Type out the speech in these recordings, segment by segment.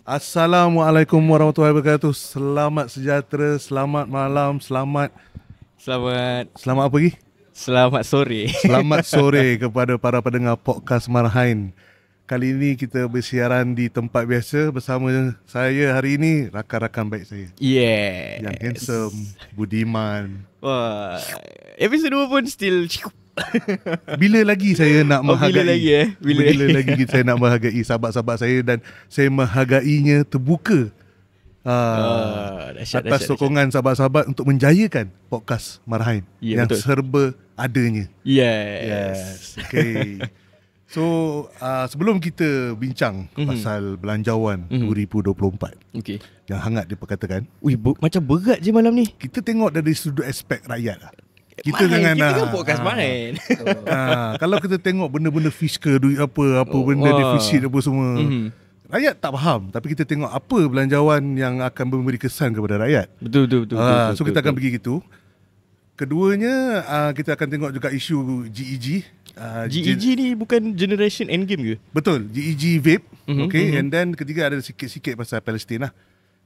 Assalamualaikum warahmatullahi wabarakatuh. Selamat sejahtera, selamat malam, selamat apa lagi? Selamat sore. Selamat sore kepada para pendengar podcast Marhain. Kali ini kita bersiaran di tempat biasa bersama saya hari ini rakan-rakan baik saya. Yes. Yang handsome, budiman. Wah, episode 2 pun still Bila lagi saya nak menghargai? Bila lagi saya nak menghargai sahabat-sahabat saya dan saya menghargainya terbuka. Atas sokongan sahabat-sahabat untuk menjayakan podcast Marhain yang betul. serba adanya. Yes. Okay. So sebelum kita bincang pasal belanjawan 2024 Okay. yang hangat diperkatakan, Macam berat je malam ni. kita tengok dari sudut aspek rakyat lah. Kita kan podcast main. Kalau kita tengok benda-benda fiskal, duit apa benda defisit apa semua, rakyat tak faham. Tapi kita tengok apa belanjawan yang akan memberi kesan kepada rakyat. Betul. So kita akan pergi gitu. Keduanya kita akan tengok juga isu GEG. GEG ni bukan Generation Endgame ke? Betul, GEG vape. Okay, and then ketiga ada sikit-sikit pasal Palestin lah.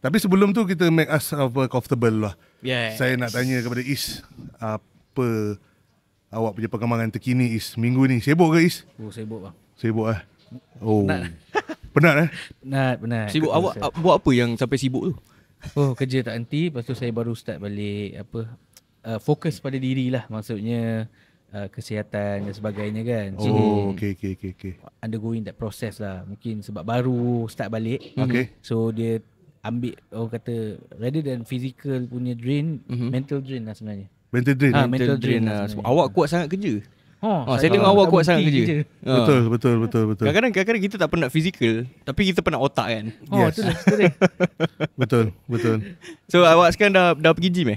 Tapi sebelum tu kita make us comfortable lah. Saya nak tanya kepada Is, apa awak punya perkembangan terkini Is minggu ni? Sibuk ke Is? Sibuk bang. Sibuk lah. Penat Penat. Sibuk awak buat apa yang sampai sibuk tu? Kerja tak henti. Lepas tu saya baru start balik fokus pada diri lah. Maksudnya kesihatan dan sebagainya kan. Okay. Undergoing that process lah. Mungkin sebab baru start balik. Okay. So dia ambil kata rather than physical punya drain, mental drain lah sebenarnya. Mental drain. Mental drain lah Sebab sebenarnya. awak kuat sangat kerja. Saya tengok tak awak kuat berhenti sangat kerja. Betul. Kadang-kadang kita tak penat fizikal, tapi kita penat otak kan. Yes. Betul. Betul. So awak sekarang dah pergi gym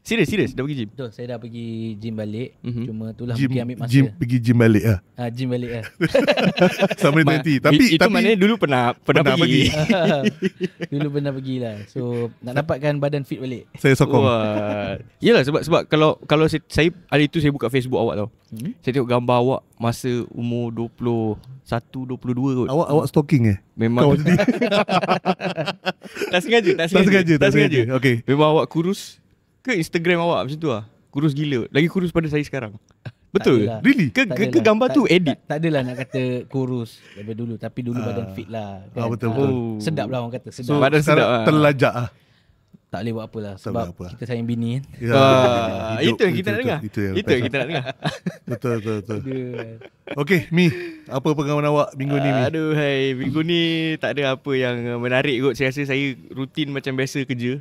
Serius dah pergi gym? Betul, saya dah pergi gym balik. Cuma itulah Gym, mungkin ambil masa. pergi gym balik lah. Gym balik lah. Sama nanti. Tapi itu maknanya dulu pernah pergi. Dulu pernah pergilah. So nak dapatkan badan fit balik. saya sokong. Yelah sebab kalau saya hari itu saya buka Facebook awak tau. Saya tengok gambar awak masa umur 21, 22 kot. Awak stalking Memang tak sengaja. Okay. Memang awak kurus. Ke Instagram awak macam tu lah. Kurus gila. Lagi kurus pada saya sekarang. Betul? adalah. Really? Ke gambar tu edit? Tak adalah nak kata kurus daripada dulu. Tapi dulu badan fit lah kan? Betul. Sedap lah orang kata. So Sedap. badan sedap lah. terlajak lah. Tak boleh buat apa lah. Tak Sebab boleh apa. kita sayang bini kan. Itu yang kita nak dengar. Itu yang kita nak dengar. Betul. Okay, Mi, apa pengalaman awak minggu ni, Mi? Aduh hai, minggu ni tak ada apa yang menarik kot. Saya rasa saya rutin macam biasa kerja.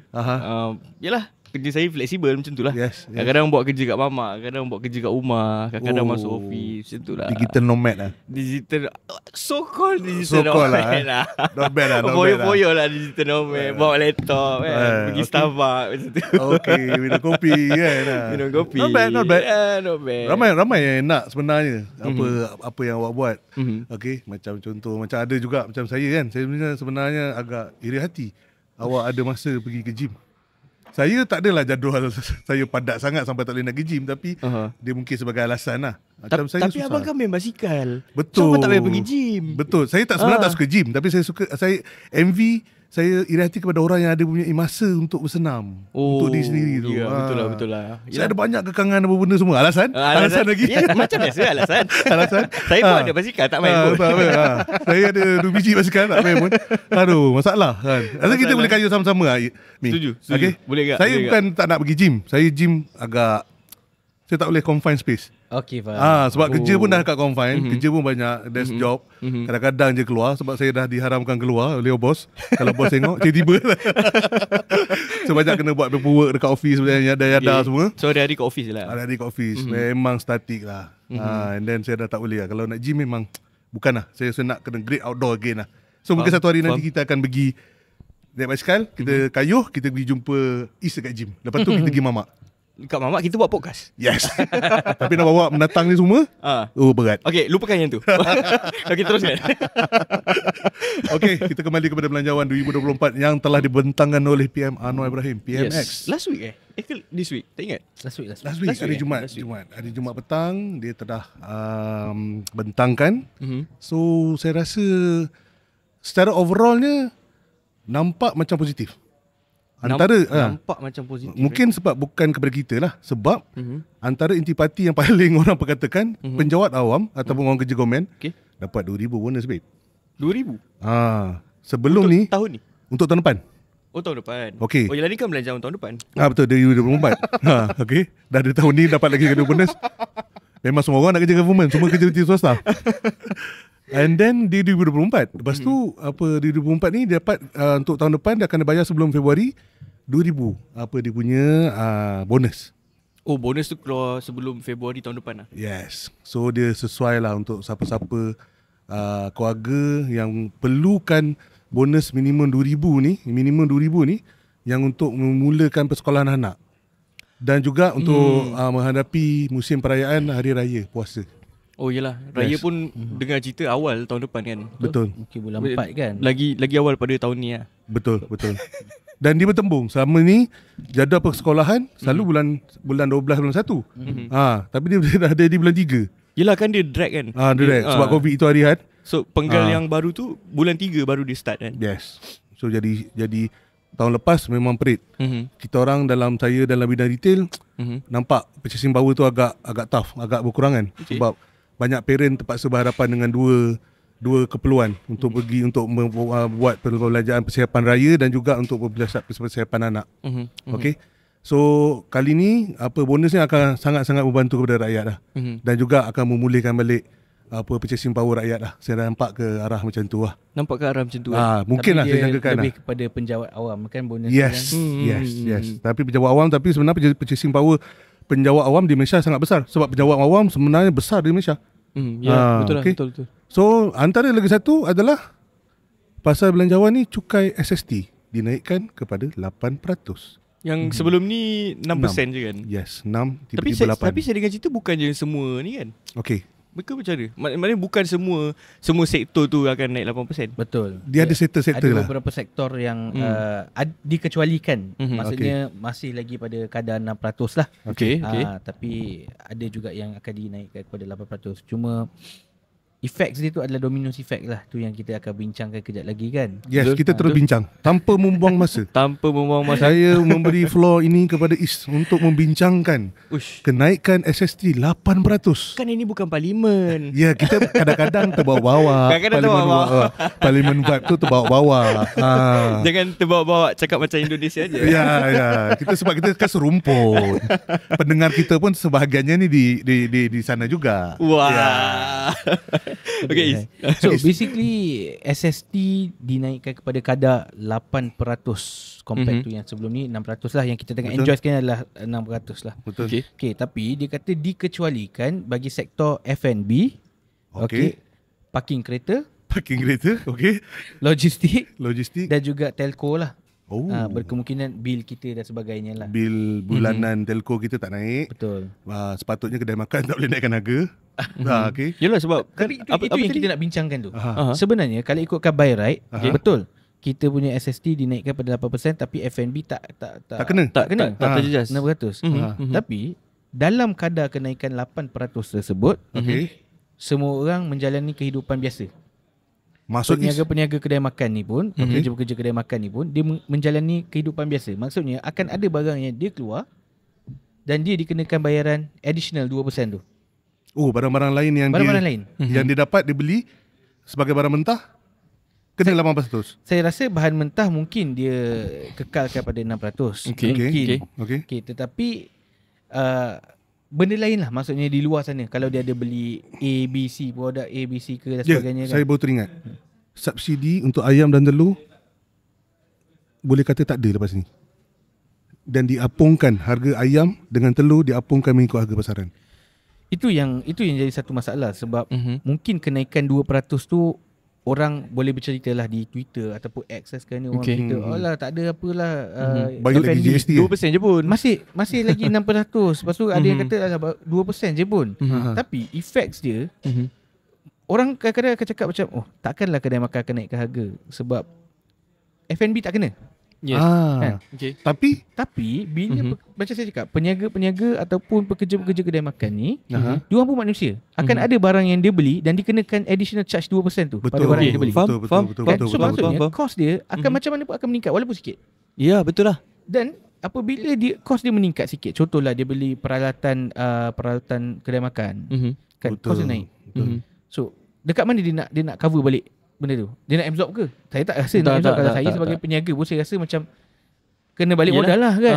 Yalah, kerja saya fleksibel macam tu lah. Yes. Kadang-kadang buat kerja kat mamak, kadang buat kerja kat rumah, kadang-kadang masuk office, macam tu lah. Digital nomad lah. Digital, so-called digital nomad lah. Not bad lah. Foyo lah digital nomad. Bawa laptop kan, pergi Starbucks macam tu. Okay, minum kopi kan. Minum kopi. Not bad. Not bad. Ramai yang nak sebenarnya apa yang awak buat. Okay, macam contoh, macam ada juga macam saya kan. Saya sebenarnya agak iri hati awak ada masa pergi ke gym. Saya tak adalah jadual saya padat sangat sampai tak boleh nak pergi gym. Tapi dia mungkin sebagai alasan lah. Macam saya tapi susah. abang kan main basikal. Betul. So abang tak payah pergi gym. Betul. Saya sebenarnya tak suka gym. Tapi saya envy. Saya iri hati kepada orang yang ada punya masa untuk bersenam. Untuk diri sendiri tu. Ya, betul lah. Saya ada banyak kekangan apa benda semua. Alasan lagi. Ya, macam biasa alasan. Saya pun ada basikal tak main pun. Saya ada 2 biji basikal tak main pun. Aduh, masalah kan. Rasa kita boleh kayu sama-sama Mi. Setuju. Okay? Boleh tak? Saya bukan tak nak pergi gym. Saya gym agak, saya tak boleh confine space. Okay, faham. Sebab kerja pun dah kat confine, kerja pun banyak, desk job. Kadang-kadang je keluar sebab saya dah diharamkan keluar oleh bos. Kalau bos tengok, tiba-tiba so banyak kena buat paperwork dekat office sebenarnya, yada semua. So hari-hari kat office lah. Hari-hari kat office, memang statik lah. And then saya dah tak boleh lah. Kalau nak gym memang bukan lah. Saya nak kena great outdoor again lah. So mungkin satu hari nanti kita akan pergi naik basikal, kita kayuh, kita pergi jumpa Is dekat gym. Lepas tu kita pergi mamak. Kat mamak kita buat podcast. Yes. Tapi nak bawa menatang ni semua, berat. Okay, lupakan yang tu. Okay, teruskan. Okay, kita kembali kepada belanjawan 2024 yang telah dibentangkan oleh PM Anwar Ibrahim, PMX. Yes. Last week this week, tak ingat? Last week. Hari Jumaat. Hari Jumaat petang dia telah bentangkan. So saya rasa secara overallnya nampak macam positif. Antara nampak macam positif. mungkin sebab bukan kepada kita lah. Sebab antara intipati yang paling orang perkatakan, penjawat awam ataupun orang kerja government dapat 2,000 bonus babe. 2,000 sebelum untuk ni tahun ni. untuk tahun depan. Oh, tahun depan. Okey. Oh, yelah ni kan belanjawan tahun depan. Betul, dari 2024. Okey. Dah ada tahun ni dapat lagi kedua bonus. Memang semua orang nak kerja government, semua kerja di swasta. And then di 2024. Lepas tu di 2024 ni dia dapat untuk tahun depan dia akan bayar sebelum Februari 2,000 dia punya bonus. Oh, bonus tu keluar sebelum Februari tahun depan lah. Yes. So dia sesuai lah untuk siapa-siapa keluarga yang perlukan bonus minimum 2,000 ni yang untuk memulakan persekolahan anak. Dan juga untuk menghadapi musim perayaan hari raya puasa. Oh yelah, raya pun dengar cerita awal tahun depan kan. Betul. Mungkin bulan 4 kan. Lagi awal pada tahun ni lah. Betul. Dan dia bertembung. Selama ni jadual persekolahan selalu bulan 12 bulan 1. Tapi dia dah ada di bulan 3. Yelah kan dia drag kan. Drag sebab COVID itu hari had. So penggal yang baru tu bulan 3 baru dia start kan. Yes. So jadi tahun lepas memang perit. Kita orang saya dalam bidang retail nampak purchasing power tu agak tough, agak berkurangan. Sebab banyak parent terpaksa berhadapan dengan dua keperluan untuk pergi untuk buat perbelanjaan persiapan raya dan juga untuk persiapan anak. Okey. So kali ni bonus ni akan sangat-sangat membantu kepada rakyat lah. Dan juga akan memulihkan balik purchasing power rakyat lah. Saya nampak ke arah macam tu lah. Nampak ke arah macam tu lah. Mungkin tapi lah saya jangkakan lebih lah. kepada penjawat awam kan bonus Yes, kan. yes. Tapi penjawat awam, tapi sebenarnya purchasing power penjawat awam di Malaysia sangat besar. Sebab penjawat awam sebenarnya besar di Malaysia. Betul lah, okay. betul. So antara lagi satu adalah pasal belanjawan ni cukai SST dinaikkan kepada 8%. Yang sebelum ni 6% je kan. Yes, 6 Tapi tiba-tiba 8. tapi saya dengar cerita bukan je semua ni kan. Okey. Mereka macam mana? Maknanya bukan semua sektor tu akan naik 8%. Betul. Dia ada sektor-sektor ada lah. beberapa sektor yang dikecualikan. Maksudnya masih lagi pada kadar 6% lah. Okey. Tapi ada juga yang akan dinaikkan kepada 8%. Cuma effects dia tu adalah dominus effect lah. Tu yang kita akan bincangkan kejap lagi kan. Yes, kita terus bincang tanpa membuang masa. Saya memberi floor ini kepada Is untuk membincangkan kenaikan SST 8%. Kan ini bukan parlimen. Ya, kita kadang-kadang terbawa-bawa. Kadang-kadang terbawa-bawa. Parlimen vibe tu terbawa-bawa. Jangan terbawa-bawa cakap macam Indonesia aja. Ya. Sebab kita kan serumpun. Pendengar kita pun sebahagiannya ni di sana juga. Wah. Ya. Okay. So basically SST dinaikkan kepada kadar 8% compared to yang sebelum ni 6% lah. Yang kita tengah enjoy sekarang adalah 6% lah. Betul. Okay. Tapi dia kata dikecualikan bagi sektor F&B, parking kereta, okey. logistik dan juga telco lah. Berkemungkinan bil kita dan sebagainya lah. Bil bulanan telco kita tak naik. Betul. Sepatutnya kedai makan tak boleh naikkan harga. Okey. Yelah sebab Tapi itu yang kita nak bincangkan tu. Aha. Sebenarnya kalau ikutkan by right, Aha. betul. Kita punya SST dinaikkan pada 8% tapi F&B tak kena. tak terjejas. 6%. Tapi dalam kadar kenaikan 8% tersebut, semua orang menjalani kehidupan biasa. Maksudnya Peniaga-peniaga kedai makan ni pun, pekerja-pekerja kedai makan ni pun, dia menjalani kehidupan biasa. Maksudnya akan ada barang yang dia keluar dan dia dikenakan bayaran additional 2% tu. barang-barang lain yang yang dia dapat dia beli sebagai barang mentah kena 8%. Saya rasa bahan mentah mungkin dia kekalkan pada 6%. Okey. Tetapi benda lain lah, maksudnya di luar sana. Kalau dia ada beli ABC, produk ABC ke dan sebagainya kan. Saya baru teringat. Subsidi untuk ayam dan telur boleh kata tak ada lepas ni. Dan diapungkan harga ayam dengan telur diapungkan mengikut harga pasaran. Itu yang jadi satu masalah sebab mungkin kenaikan 2% tu orang boleh bercerita lah di Twitter ataupun X sekarang ni orang cerita, alah tak ada apalah Bayar lagi GST 2% je pun. masih lagi 6%. Lepas tu ada yang kata alah 2% je pun. Tapi effects dia orang kadang-kadang akan cakap macam takkanlah kedai makan akan naikkan harga sebab F&B tak kena. Yes. Kan? Okay. Tapi bila macam saya cakap, peniaga-peniaga ataupun pekerja-pekerja kedai makan ni, diorang pun manusia. Akan ada barang yang dia beli dan dikenakan additional charge 2% tu pada barang yang dia beli. Faham? Kan? So maksudnya faham. cost dia akan macam mana pun akan meningkat walaupun sikit. Ya, betul lah. Dan apabila cost dia meningkat sikit, contohlah dia beli peralatan kedai makan, kan cost dia naik. So dekat mana dia nak cover balik benda tu? Dia nak absorb ke? Saya tak rasa nak absorb. Kalau saya sebagai peniaga pun saya rasa macam kena balik modal lah kan.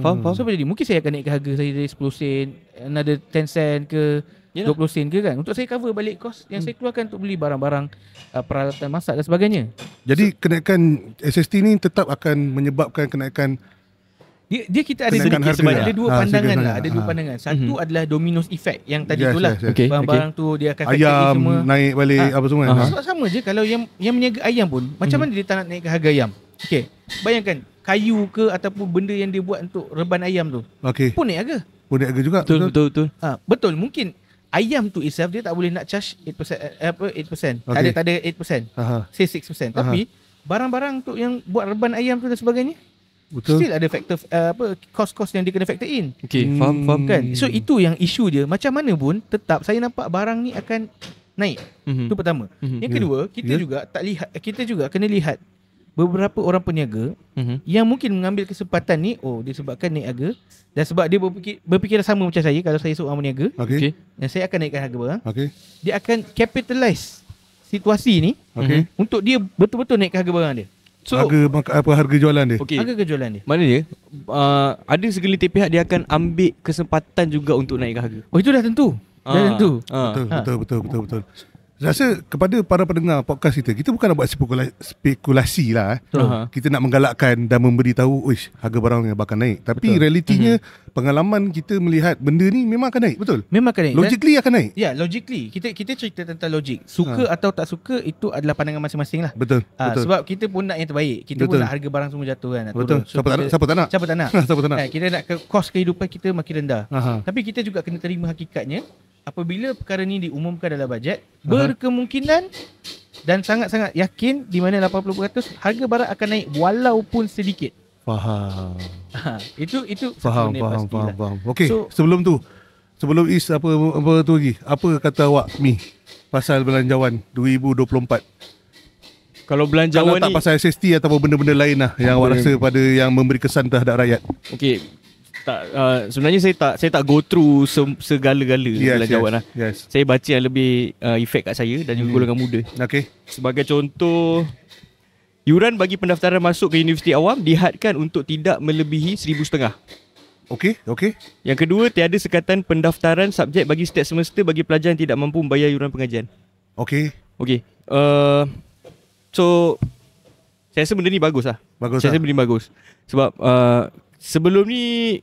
Faham. So apa jadi? Mungkin saya akan naikkan harga saya dari 10 sen, another 10 sen ke 20 sen ke kan, untuk saya cover balik kos yang saya keluarkan untuk beli barang-barang peralatan masak dan sebagainya. Jadi kenaikan SST ni tetap akan menyebabkan kenaikan. Dia kita ada dua pandangan lah. Ada dua pandangan. Satu adalah dominoes effect yang tadi tu lah. Okay. Barang-barang tu dia akan ayam semua naik balik apa semua. Sebab sama je kalau yang meniaga ayam pun, macam mana dia tak nak naikkan harga ayam? Okay, bayangkan kayu ke ataupun benda yang dia buat untuk reban ayam tu, pun naik harga. Pun naik harga juga. Betul. Betul, mungkin ayam tu itself dia tak boleh nak charge 8%. Tak ada 8%. Say 6%. Tapi barang-barang untuk yang buat reban ayam tu dan sebagainya, betul, still ada faktor cost-cost yang dia kena factor in. Okay, faham kan. So itu yang isu dia. Macam mana pun tetap saya nampak barang ni akan naik. Itu pertama. Yang kedua, kita juga kena lihat beberapa orang peniaga yang mungkin mengambil kesempatan ni, disebabkan naik harga dan sebab dia berfikir sama macam saya. Kalau saya seorang peniaga, dan saya akan naikkan harga barang, dia akan capitalize situasi ni untuk dia betul-betul naikkan harga barang dia. So, harga jualan dia. Harga kejualan dia. Maknanya ada segelintir pihak dia akan ambil kesempatan juga untuk naikkan harga. Itu dah tentu. Betul. Rasa kepada para pendengar podcast kita bukan nak buat spekulasi lah. Kita nak menggalakkan dan memberitahu harga barang yang bakal naik. Tapi realitinya pengalaman kita melihat benda ni memang akan naik. Betul? Memang akan naik. Logically akan naik. Ya, logically. Kita cerita tentang logik. Suka atau tak suka itu adalah pandangan masing-masing lah. Betul. Sebab kita pun nak yang terbaik. Kita pun nak harga barang semua jatuh kan. Betul. So, siapa tak nak? Siapa tak nak? Kita nak kos kehidupan kita makin rendah. Tapi kita juga kena terima hakikatnya, apabila perkara ni diumumkan dalam bajet, berkemungkinan dan sangat-sangat yakin di mana 80% harga barang akan naik walaupun sedikit. Faham. Itu faham. Okey, so, sebelum Is apa tu lagi? Apa kata awak Mi pasal belanjawan 2024? Kalau belanjawan tak ni pasal SST ataupun benda-benda lain lah yang awak rasa pada yang memberi kesan terhadap rakyat. Okey. Sebenarnya saya tak go through segala-gala belanjawan lah. Saya baca yang lebih efek kat saya dan juga golongan muda. Sebagai contoh, yuran bagi pendaftaran masuk ke universiti awam dihadkan untuk tidak melebihi 1,500. Okey. Yang kedua, tiada sekatan pendaftaran subjek bagi setiap semester bagi pelajar yang tidak mampu membayar yuran pengajian. Okey. So saya rasa benda ni bagus lah. Saya rasa benda ni bagus. Sebab sebelum ni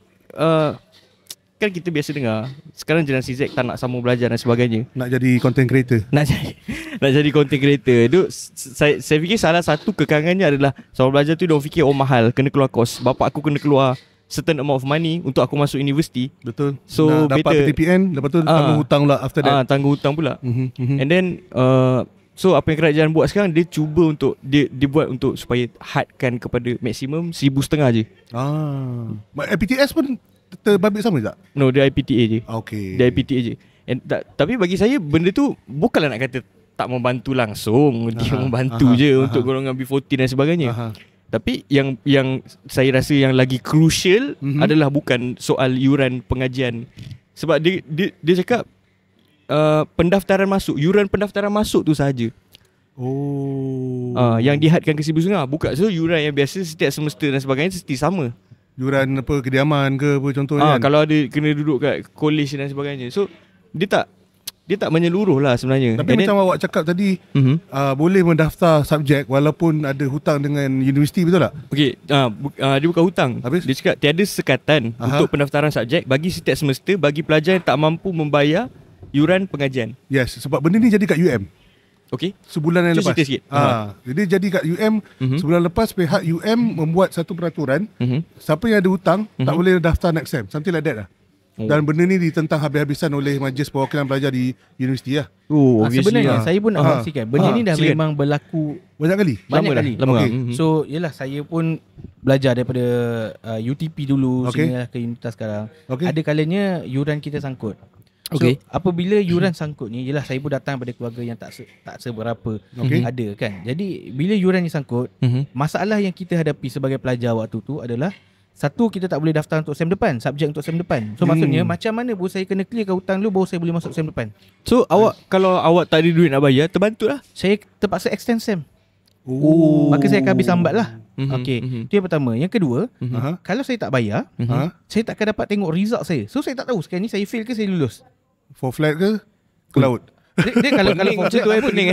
kan kita biasa dengar sekarang generasi Z tak nak sama belajar dan sebagainya. Nak jadi content creator. Nak jadi content creator. Itu saya fikir salah satu kekangannya adalah sama belajar tu diorang fikir mahal, kena keluar kos. Bapak aku kena keluar certain amount of money untuk aku masuk universiti. Betul. So nak dapat PTPN, lepas tu tanggung hutang pula after that. Tanggung hutang pula. And then so apa yang kerajaan buat sekarang, dia cuba untuk dia buat untuk supaya hadkan kepada maksimum 1,500 je. PTS pun terbabit sama tak? No, dia IPTA je. Okay. Dia IPTA je. Tapi bagi saya benda tu bukanlah nak kata tak membantu langsung. Dia membantu je untuk golongan B40 dan sebagainya. Tapi yang saya rasa yang lagi crucial adalah bukan soal yuran pengajian. Sebab dia cakap pendaftaran masuk, yuran pendaftaran masuk tu sahaja. Yang dihadkan ke 1,500. Bukan so yuran yang biasa setiap semester dan sebagainya mesti sama. Yuran apa kediaman ke apa contohnya kan? Kalau ada kena duduk kat college dan sebagainya. So dia tak menyeluruh lah sebenarnya. Tapi macam awak cakap tadi, boleh mendaftar subjek walaupun ada hutang dengan universiti, betul tak? Okey, dia bukan hutang. Habis? Dia cakap tiada sekatan untuk pendaftaran subjek bagi setiap semester bagi pelajar yang tak mampu membayar yuran pengajian. Yes, sebab benda ni jadi kat UM. Okey. Sebulan yang lepas. Cerita sikit. Jadi jadi kat UM, sebulan lepas pihak UM membuat satu peraturan, siapa yang ada hutang tak boleh daftar next sem. Something like that lah. Dan benda ni ditentang habis-habisan oleh Majlis Perwakilan Pelajar di universiti lah. Sebenarnya saya pun nak kongsikan benda ni dah silakan. memang berlaku Banyak kali. banyak kali. Lama. Okey. So yelah, saya pun belajar daripada UTP dulu Okey. sehingga ke Unitas sekarang. Okey. Ada kalanya yuran kita sangkut. So Okey. apabila yuran sangkut ni, yelah saya pun datang daripada keluarga yang tak seberapa Okey. ada kan. Jadi bila yuran ni sangkut, masalah yang kita hadapi sebagai pelajar waktu tu adalah satu, kita tak boleh daftar untuk SEM depan, subjek untuk SEM depan. So maksudnya macam mana pun saya kena clearkan hutang dulu baru saya boleh masuk SEM depan. So kalau awak tak ada duit nak bayar, terbantu lah. Saya terpaksa extend SEM. Oh. Maka saya akan habis sambat lah. Okey, itu yang pertama. Yang kedua, Aha. kalau saya tak bayar, Ha? saya tak akan dapat tengok result saya. So saya tak tahu sekarang ni saya fail ke saya lulus. For flat ke? Ke laut? Dia kalau Pening for macam tu, flat, apa, pening.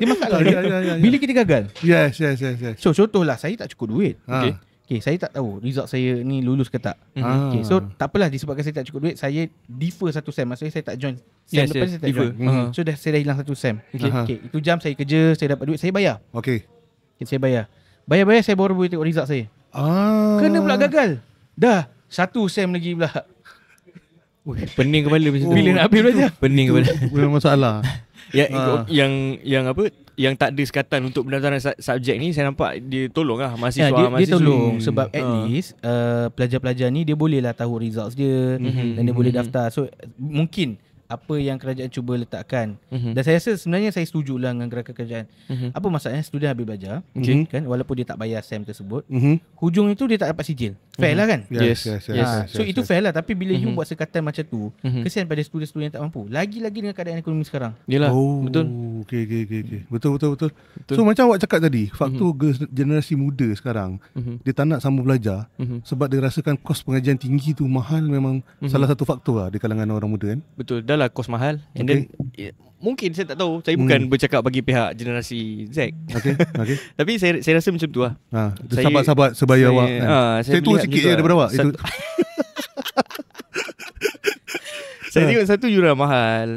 dia masalah dia. Ya. Bila kita gagal. Yes. So contohlah saya tak cukup duit. Ha. Okay, saya tak tahu result saya ni lulus ke tak. Ah. Okay, so tak apalah, disebabkan saya tak cukup duit, saya defer satu SEM. Maksudnya saya tak join SEM Yes, depan, yes, saya tak defer. join. So saya dah hilang satu SEM. Okay. Okay, itu jam saya kerja, saya dapat duit, saya bayar. Okay. Okay, saya bayar. Bayar saya baru boleh tengok result saya. Kena pula gagal. Dah, satu SEM lagi pula. Pening kepala macam tu. Bila nak habis belajar? Pening kepala. Bukan masalah. Yang yang tak ada sekatan untuk pendaftaran subjek ni, saya nampak dia tolong lah mahasiswa. Dia tolong mahasiswa. sebab at least pelajar-pelajar ni dia boleh lah tahu results dia dan dia boleh daftar. So mungkin apa yang kerajaan cuba letakkan. Dan saya rasa sebenarnya saya setuju lah dengan gerakan kerajaan. Apa masalahnya, student habis belajar kan, walaupun dia tak bayar SEM tersebut, hujung itu dia tak dapat sijil. Fair lah kan? Yes. So itu fair lah. Tapi bila you buat sekatan macam tu, kesian pada student-student yang tak mampu. Lagi-lagi dengan keadaan ekonomi sekarang. Yelah, Oh, betul. Okay. Betul. So macam awak cakap tadi, faktor generasi muda sekarang, dia tak nak sambung belajar sebab dia rasakan kos pengajian tinggi tu mahal, memang salah satu faktor lah di kalangan orang muda kan. Betul, dah lah kos mahal. And then mungkin saya tak tahu, saya bukan bercakap bagi pihak generasi Z. Okay. Tapi saya rasa macam tu lah. Sahabat-sahabat sebaya awak kan. Saya tua melihat sikit juga je daripada awak. Itu saya tengok satu yuran mahal.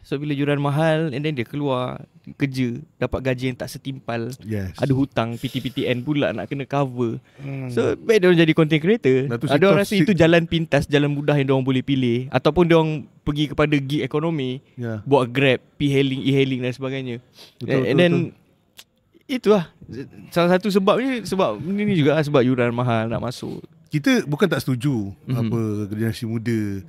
So bila yuran mahal, and then dia keluar kerja, dapat gaji yang tak setimpal. Yes. Ada hutang, PTPTN pula nak kena cover. So baik dia orang jadi content creator. Ada orang rasa itu jalan pintas, jalan mudah yang dia orang boleh pilih. Ataupun dia orang pergi kepada gig ekonomi, buat Grab, e-hailing dan sebagainya. And then itulah salah satu sebabnya, sebab ini juga lah, sebab yuran mahal nak masuk. Kita bukan tak setuju apa generasi muda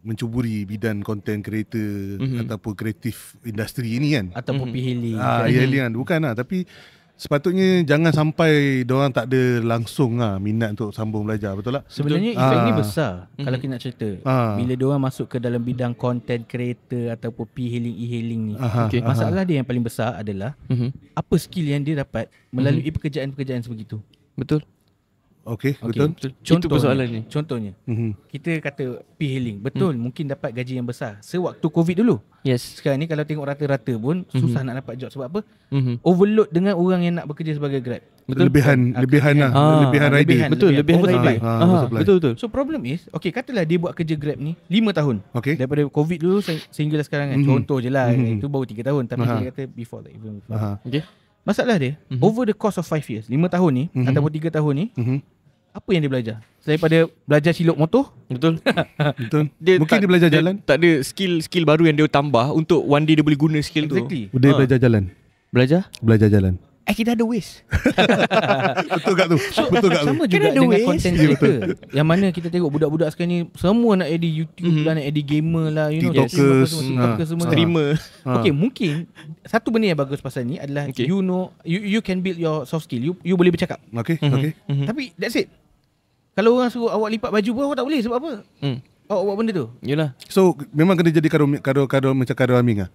mencuburi bidang content creator ataupun kreatif industri ini kan. Ataupun e-hailing. E-hailing kan. Bukan lah. Tapi sepatutnya jangan sampai diorang tak ada langsung lah minat untuk sambung belajar. Betul tak? Sebenarnya efek ni besar kalau kita nak cerita. Bila diorang masuk ke dalam bidang content creator ataupun e-hailing ni. Masalah dia yang paling besar adalah apa skill yang dia dapat melalui pekerjaan-pekerjaan sebegitu. Betul. Okay, betul. Itu persoalannya. Contohnya, kita kata e-hailing, betul mungkin dapat gaji yang besar sewaktu COVID dulu. Yes. Sekarang ni kalau tengok rata-rata pun susah nak dapat job. Sebab apa? Overload dengan orang yang nak bekerja sebagai Grab. Betul. Lebihan rider. Betul, lebihan rider. Betul. So problem is, okay, katalah dia buat kerja Grab ni 5 tahun. Okay. Daripada COVID dulu sehinggalah sekarang kan. Contoh je lah, itu baru 3 tahun. Tapi kita kata before that, even before. Okay. Masalah dia, over the course of 5 years, 5 tahun ni ataupun 3 tahun ni, apa yang dia belajar? Daripada belajar silok motor? Betul. Mungkin dia belajar jalan. Tak ada skill baru yang dia tambah untuk one day dia boleh guna skill Exactly. tu. Dia belajar jalan. Belajar jalan. kita ada waste. Betul tak tu? Betul tak tu? Sama juga dengan content creator. Yang mana kita tengok budak-budak sekarang ni semua nak edit YouTube lah, nak edit gamer lah, you know, TikTokers, semua. Streamer. Okay, mungkin satu benda yang bagus pasal ni adalah you know, you can build your soft skill. You boleh bercakap. Okay, okay. Tapi that's it. Kalau orang suruh awak lipat baju pun awak tak boleh. Sebab apa? Awak buat benda tu. Yelah. So memang kena jadi kado macam kado Aming lah.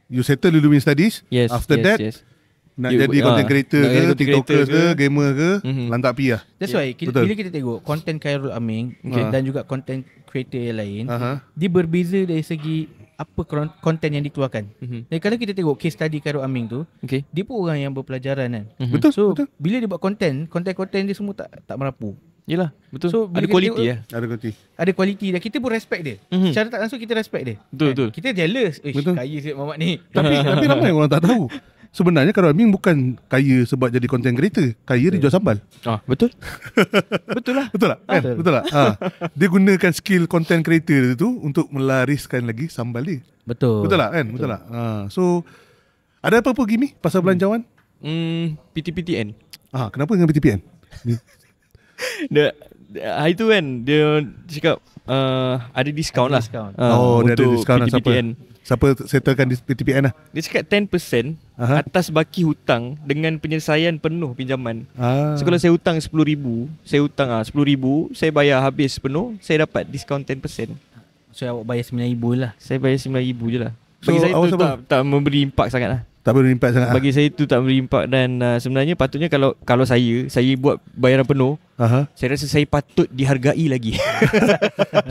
You settle dulu in studies. Yes. After that nak jadi content creator ke, TikTokers ke, gamer ke, lantak pi lah. That's why bila kita tengok content Khairul Aming dan juga content creator yang lain, dia berbeza dari segi apa konten yang dikeluarkan. Dan kalau kita tengok case study Khairul Aming tu, dia pun orang yang berpelajaran kan. Betul. So bila dia buat konten dia semua tak merapu. Yelah, betul. So, ada kualiti lah. Ada kualiti dan kita pun respect dia. Secara tak langsung kita respect dia. Betul. Kita jealous. Betul. Kaya Syed Muhammad ni. Tapi ramai orang tak tahu. sebenarnya Khairul Amin bukan kaya sebab jadi content creator. Kaya dia jual sambal. Betul. Betul lah. Betul tak? Betul tak? Dia gunakan skill content creator tu untuk melariskan lagi sambal dia. Betul. Betul tak kan? Betul tak? So ada apa-apa Gimi pasal belanjawan? PTPTN. Kenapa dengan PTPN? Hari tu kan dia cakap ada diskaun lah. Diskaun. Dia ada untuk diskaun lah. PTPTN. Siapa settlekan di PTPN lah? Dia cakap 10% atas baki hutang dengan penyelesaian penuh pinjaman. So kalau saya hutang 10,000, saya hutang 10,000, saya bayar habis penuh, saya dapat diskaun 10%. So awak bayar 9,000 lah. Saya bayar 9,000 je lah. So, Bagi saya awak tu tak memberi impak sangat lah. Tak berimpak sangat. Bagi saya tu tak memberi impak. Dan sebenarnya patutnya kalau saya buat bayaran penuh, saya rasa saya patut dihargai lagi.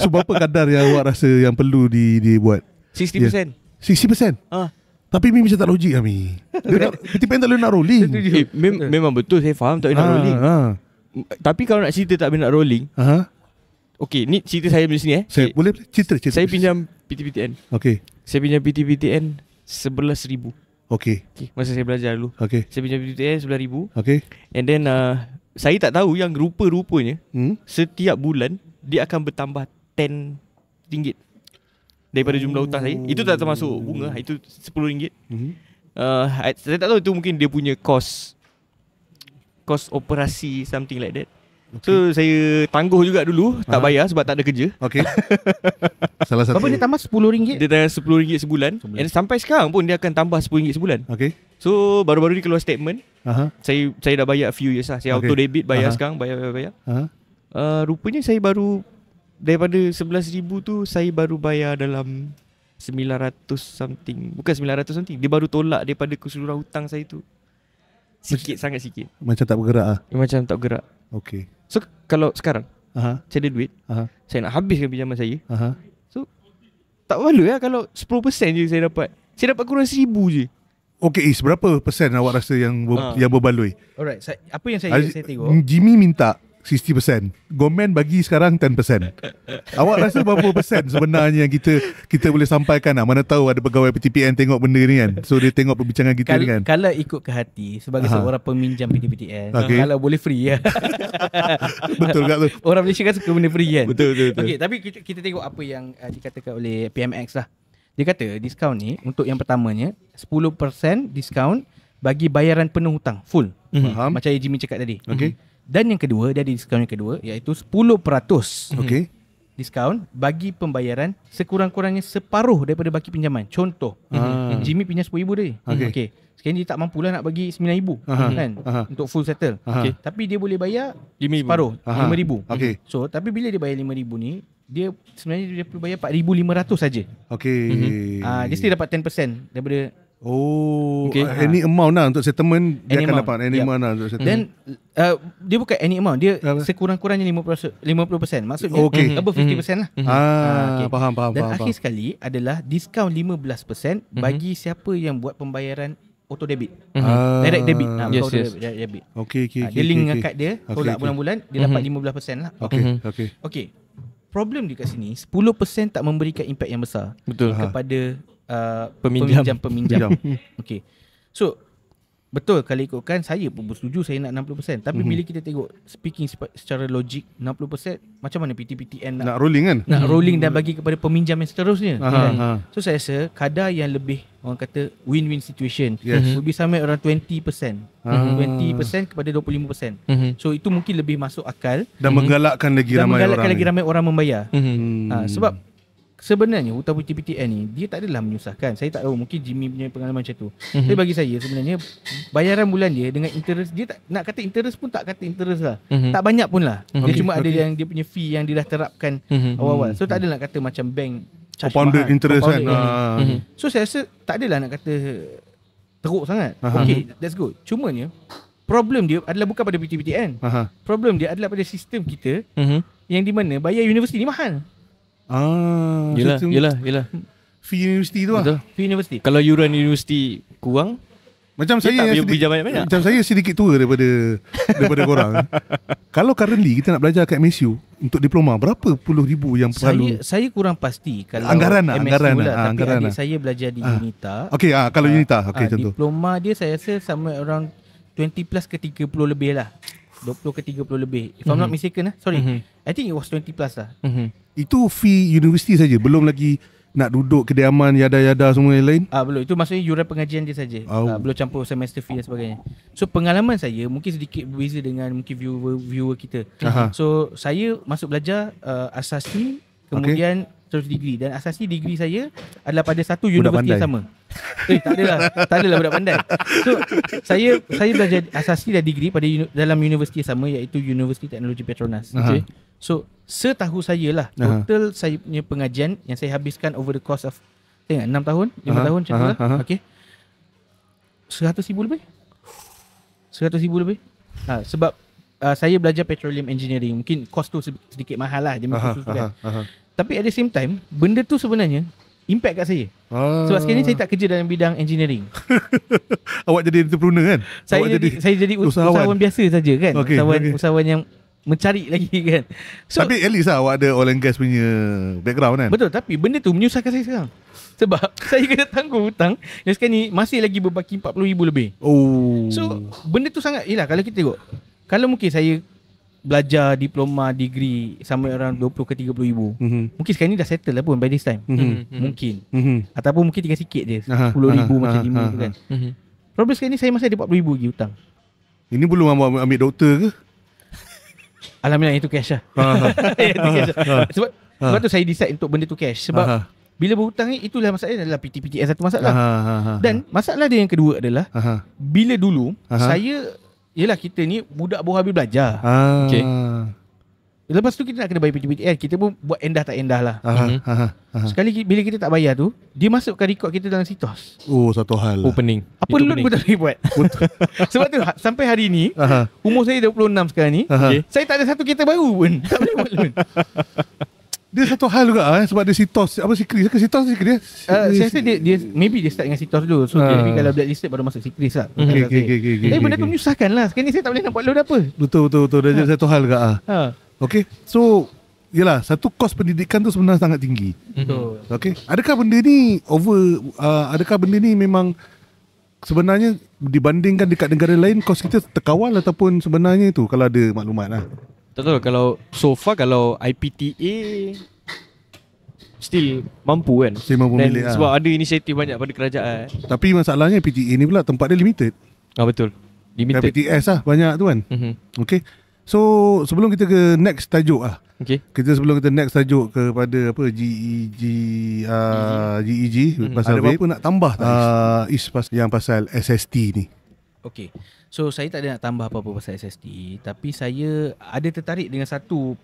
So berapa kadar yang awak rasa yang perlu dibuat? 60%. 60%? Tapi Mi macam tak logik lah Mi. PTPN tak boleh nak rolling. Memang betul, saya faham tak boleh nak rolling. Tapi kalau nak cerita tak boleh nak rolling, okay, ni cerita saya di sini Saya boleh cerita. Saya pinjam PTPTN. Okay. Saya pinjam PTPTN 11,000. Okay. Masa saya belajar dulu. Okay. Saya pinjam PTPTN 11,000. Okay. And then saya tak tahu yang rupa-rupanya setiap bulan dia akan bertambah RM10 daripada jumlah hutang saya. Itu tak termasuk bunga, itu RM10. Saya tak tahu itu mungkin dia punya cost operasi, something like that. So saya tangguh juga dulu, tak bayar sebab tak ada kerja. Okay. Salah satu. Berapa dia tambah RM10? Dia tambah RM10 sebulan. And sampai sekarang pun dia akan tambah RM10 sebulan. Okay. So baru-baru ni keluar statement. Saya dah bayar a few years lah. Saya auto debit bayar sekarang, bayar. Rupanya saya baru daripada 11,000 tu saya baru bayar dalam 900 something. Bukan 900 something. Dia baru tolak daripada keseluruhan hutang saya tu. Sangat sikit. Macam tak bergerak lah. Macam tak bergerak. Okay. So kalau sekarang saya ada duit, saya nak habiskan pinjaman saya. So tak malu lah kalau 10% je saya dapat. Saya dapat kurang 1,000 je. Okay Is, berapa persen awak rasa yang berbaloi? Alright, apa yang saya tengok, Jimmy minta 60%. Gomen bagi sekarang 10%. Awak rasa berapa persen sebenarnya yang kita boleh sampaikan lah? Mana tahu ada pegawai PTPN tengok benda ni kan. So dia tengok perbincangan kita ni kan. Kalau ikut ke hati sebagai seorang peminjam PTPTN, kalau boleh free ya. Betul tak tu? Orang Malaysia kan suka benda free kan. Betul. Okay, tapi kita tengok apa yang dikatakan oleh PMX lah. Dia kata diskaun ni untuk yang pertamanya 10% diskaun bagi bayaran penuh hutang full. Faham. Macam yang Jimmy cakap tadi. Okay. Dan yang kedua, dia ada diskaun yang kedua, iaitu 10% Okay. diskaun bagi pembayaran sekurang-kurangnya separuh daripada baki pinjaman. Contoh, Jimmy pinjam RM10,000 dia. Okay. Sekarang dia tak mampu lah nak bagi RM9,000 kan, untuk full settle. Okay. Tapi dia boleh bayar RM5,000. separuh, RM5,000. Okay. So, tapi bila dia bayar RM5,000 ni, dia sebenarnya dia perlu bayar RM4,500 saja. Okay. Dia still dapat 10% daripada. Okay. Any amount lah untuk settlement dia akan dapat any amount lah untuk settlement. Dan dia bukan any amount, dia sekurang-kurangnya 50%. Maksudnya above 50% lah. Okay. Faham. Dan akhir sekali adalah diskaun 15% bagi siapa yang buat pembayaran auto debit. Direct debit. Yes. Direct debit. Okay. Dia link dengan kad dia, tolak bulan-bulan, dia dapat 15% lah. Okay. Problem di kat sini, 10% tak memberikan impact yang besar. Betul. Kepada peminjam. Okay. So betul kalau ikutkan saya pun bersetuju saya nak 60%. Tapi bila kita tengok speaking secara logik 60% macam mana PTPTN nak rolling kan? Nak rolling dan bagi kepada peminjam yang seterusnya. Kan? So saya rasa kadar yang lebih orang kata win-win situation will be somewhere around 20%. 20% kepada 25%. So itu mungkin lebih masuk akal dan menggalakkan lagi ramai orang membayar. Sebab sebenarnya hutang PTPTN ni dia tak adalah menyusahkan. Saya tak tahu, mungkin Jimmy punya pengalaman macam tu. Tapi bagi saya sebenarnya bayaran bulan dia dengan interest, dia tak nak kata interest pun tak kata interest lah. Tak banyak pun lah. Dia cuma ada yang dia punya fee yang dia dah terapkan awal-awal. So tak adalah nak kata macam bank compounded interest kan. So saya rasa tak adalah nak kata teruk sangat. Okay, that's good. Cumanya problem dia adalah bukan pada PTPTN. Problem dia adalah pada sistem kita yang di mana bayar universiti ni mahal. Yelah. Fee universiti tu lah. Fee universiti. Kalau yuran universiti kurang, macam dia saya banyak. Macam saya sedikit tua daripada korang. Kalau currently kita nak belajar kat MSU, untuk diploma berapa puluh ribu yang perlu? Saya kurang pasti kalau Anggaran lah, MSU anggaran lah, lah, tapi anggaran adik lah. saya belajar di Unita. Okey, kalau Unita, okey contoh. Diploma dia saya rasa sama around 20 plus ke 30 lebih lah. 20 ke 30 lebih. If I'm not mistaken sorry. I think it was 20 plus lah. Itu fee universiti saja, belum lagi nak duduk kediaman, yada-yada semua yang lain. Belum. Itu maksudnya yuran pengajian dia saja. Belum campur semester fee dan sebagainya. So pengalaman saya mungkin sedikit berbeza dengan mungkin viewer kita. So saya masuk belajar asasi, kemudian terus degree, dan asasi degree saya adalah pada satu universiti yang sama. Tak adalah budak pandai. So saya belajar asasi dan degree pada dalam universiti yang sama, iaitu Universiti Teknologi Petronas. Okay. So setahu saya lah, total saya punya pengajian yang saya habiskan over the course of 6 tahun 5 tahun macam tu lah. Okay, 100,000 lebih. 100,000 lebih. Sebab saya belajar petroleum engineering. Mungkin kos tu sedikit mahal lah, dia khusus kan. Tapi at the same time, benda tu sebenarnya impact kat saya. Sebab sekarang ni saya tak kerja dalam bidang engineering. Awak jadi entrepreneur kan? Saya jadi usahawan biasa saja kan. Usahawan yang mencari lagi kan. So, tapi at least lah awak ada oil and gas punya background kan. Betul, tapi benda tu menyusahkan saya sekarang. Sebab saya kena tanggung hutang yang sekarang ni masih lagi berbaki 40,000 lebih. So benda tu sangat, yelah kalau kita tengok, kalau mungkin saya belajar diploma, degree sama around 20 ke 30,000, mungkin sekarang ni dah settle lah pun by this time. Mungkin ataupun mungkin tinggal sikit je, 10,000 macam 5 tu kan. Problem sekarang ni saya masih ada 40,000 lagi hutang. Ini belum ambil doktor ke? Alhamdulillah itu cash lah. Sebab tu saya decide untuk benda tu cash. Sebab bila berhutang ni, itulah masalahnya, adalah PTPTS satu masalah. Dan masalah dia yang kedua adalah bila dulu saya, yelah kita ni budak baru habis belajar. Okay. Lepas tu kita nak kena bayar PTPTS, kita pun buat endah tak endah lah. Sekali bila kita tak bayar tu, dia masukkan rekod kita dalam sitos. Satu hal lah. Pening. Apa loan pun tak boleh buat. Sebab tu sampai hari ni, umur saya 26 sekarang ni, saya tak ada satu kereta baru pun. Tak boleh buat loan. Dia satu hal juga sebab dia sitos. Apa Sikris ke sitos Sikris? Saya rasa dia maybe dia start dengan sitos dulu. So maybe kalau blacklisted baru masuk Sikris lah. Tapi benda tu menyusahkan lah. Sekarang ni saya tak boleh nak buat loan apa. Betul. Dia jadi satu hal juga. Okay, so yelah, satu kos pendidikan tu sebenarnya sangat tinggi. Betul. Okay, adakah benda ni memang sebenarnya dibandingkan dekat negara lain, kos kita terkawal ataupun sebenarnya itu, kalau ada maklumat lah? Tak tahu, kalau so far kalau IPTA still mampu kan. Still mampu milik sebab ada inisiatif banyak pada kerajaan. Tapi masalahnya IPTA ni pula tempat dia limited. Betul, limited. IPTS lah banyak tu kan. Okay, so sebelum kita ke next tajuk sebelum kita next tajuk kepada apa GEG pasal ada apa nak tambah yang pasal SST ni? Okay, so saya tak ada nak tambah apa-apa pasal SST, tapi saya ada tertarik dengan satu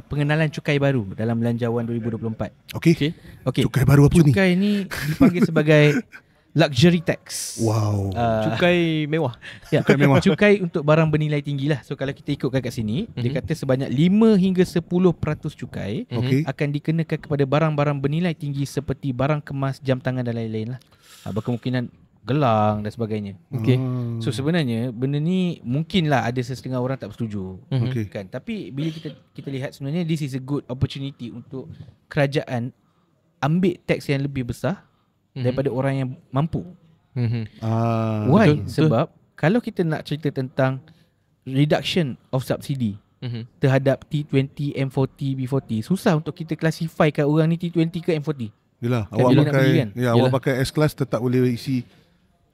pengenalan cukai baru dalam Belanjawan 2024. Okay. Cukai baru apa ni? Cukai ni dipanggil sebagai luxury tax. Wow. Cukai mewah. Ya, cukai mewah. Cukai untuk barang bernilai tinggi lah. So kalau kita ikutkan kat sini, dia kata sebanyak 5 hingga 10% cukai akan dikenakan kepada barang-barang bernilai tinggi seperti barang kemas, jam tangan dan lain-lain lah. Berkemungkinan gelang dan sebagainya. So sebenarnya benda ni mungkinlah ada setengah orang tak bersetuju, kan. Tapi bila kita lihat, sebenarnya this is a good opportunity untuk kerajaan ambil teks yang lebih besar daripada orang yang mampu. Why? Betul. Sebab kalau kita nak cerita tentang reduction of subsidi terhadap T20, M40, B40, susah untuk kita classifykan orang ni T20 ke M40. Yelah, kan awak pakai S-Class tetap boleh isi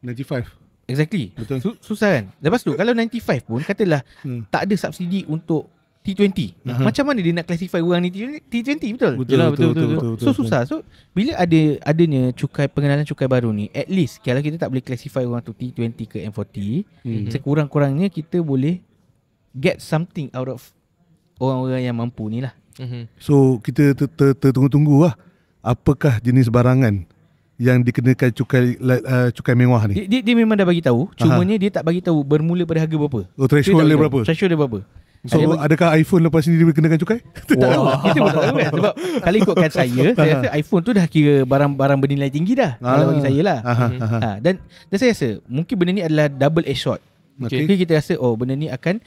95. Exactly. Betul. Susah kan. Lepas tu kalau 95 pun katalah tak ada subsidi untuk T20. Macam mana dia nak classify orang ni T20, betul? Betul. So susah. So bila adanya pengenalan cukai baru ni, at least kalau kita tak boleh classify orang tu T20 ke M40, sekurang-kurangnya kita boleh get something out of orang-orang yang mampu ni lah. So kita tunggu-tunggu lah, apakah jenis barangan yang dikenakan cukai mewah ni? Dia memang dah bagi tahu, cumanya dia tak bagi tahu bermula pada harga berapa. Threshold dia berapa? Threshold dia berapa? So adakah iPhone lepas ni dia dikenakan cukai? Tak tahu. Kita pun tak tahu kan. Sebab kalau ikutkan saya rasa iPhone tu dah kira barang-barang bernilai tinggi dah. Kalau bagi saya lah. Dan saya rasa mungkin benda ni adalah double edged sword. Okay. Jadi kita rasa benda ni akan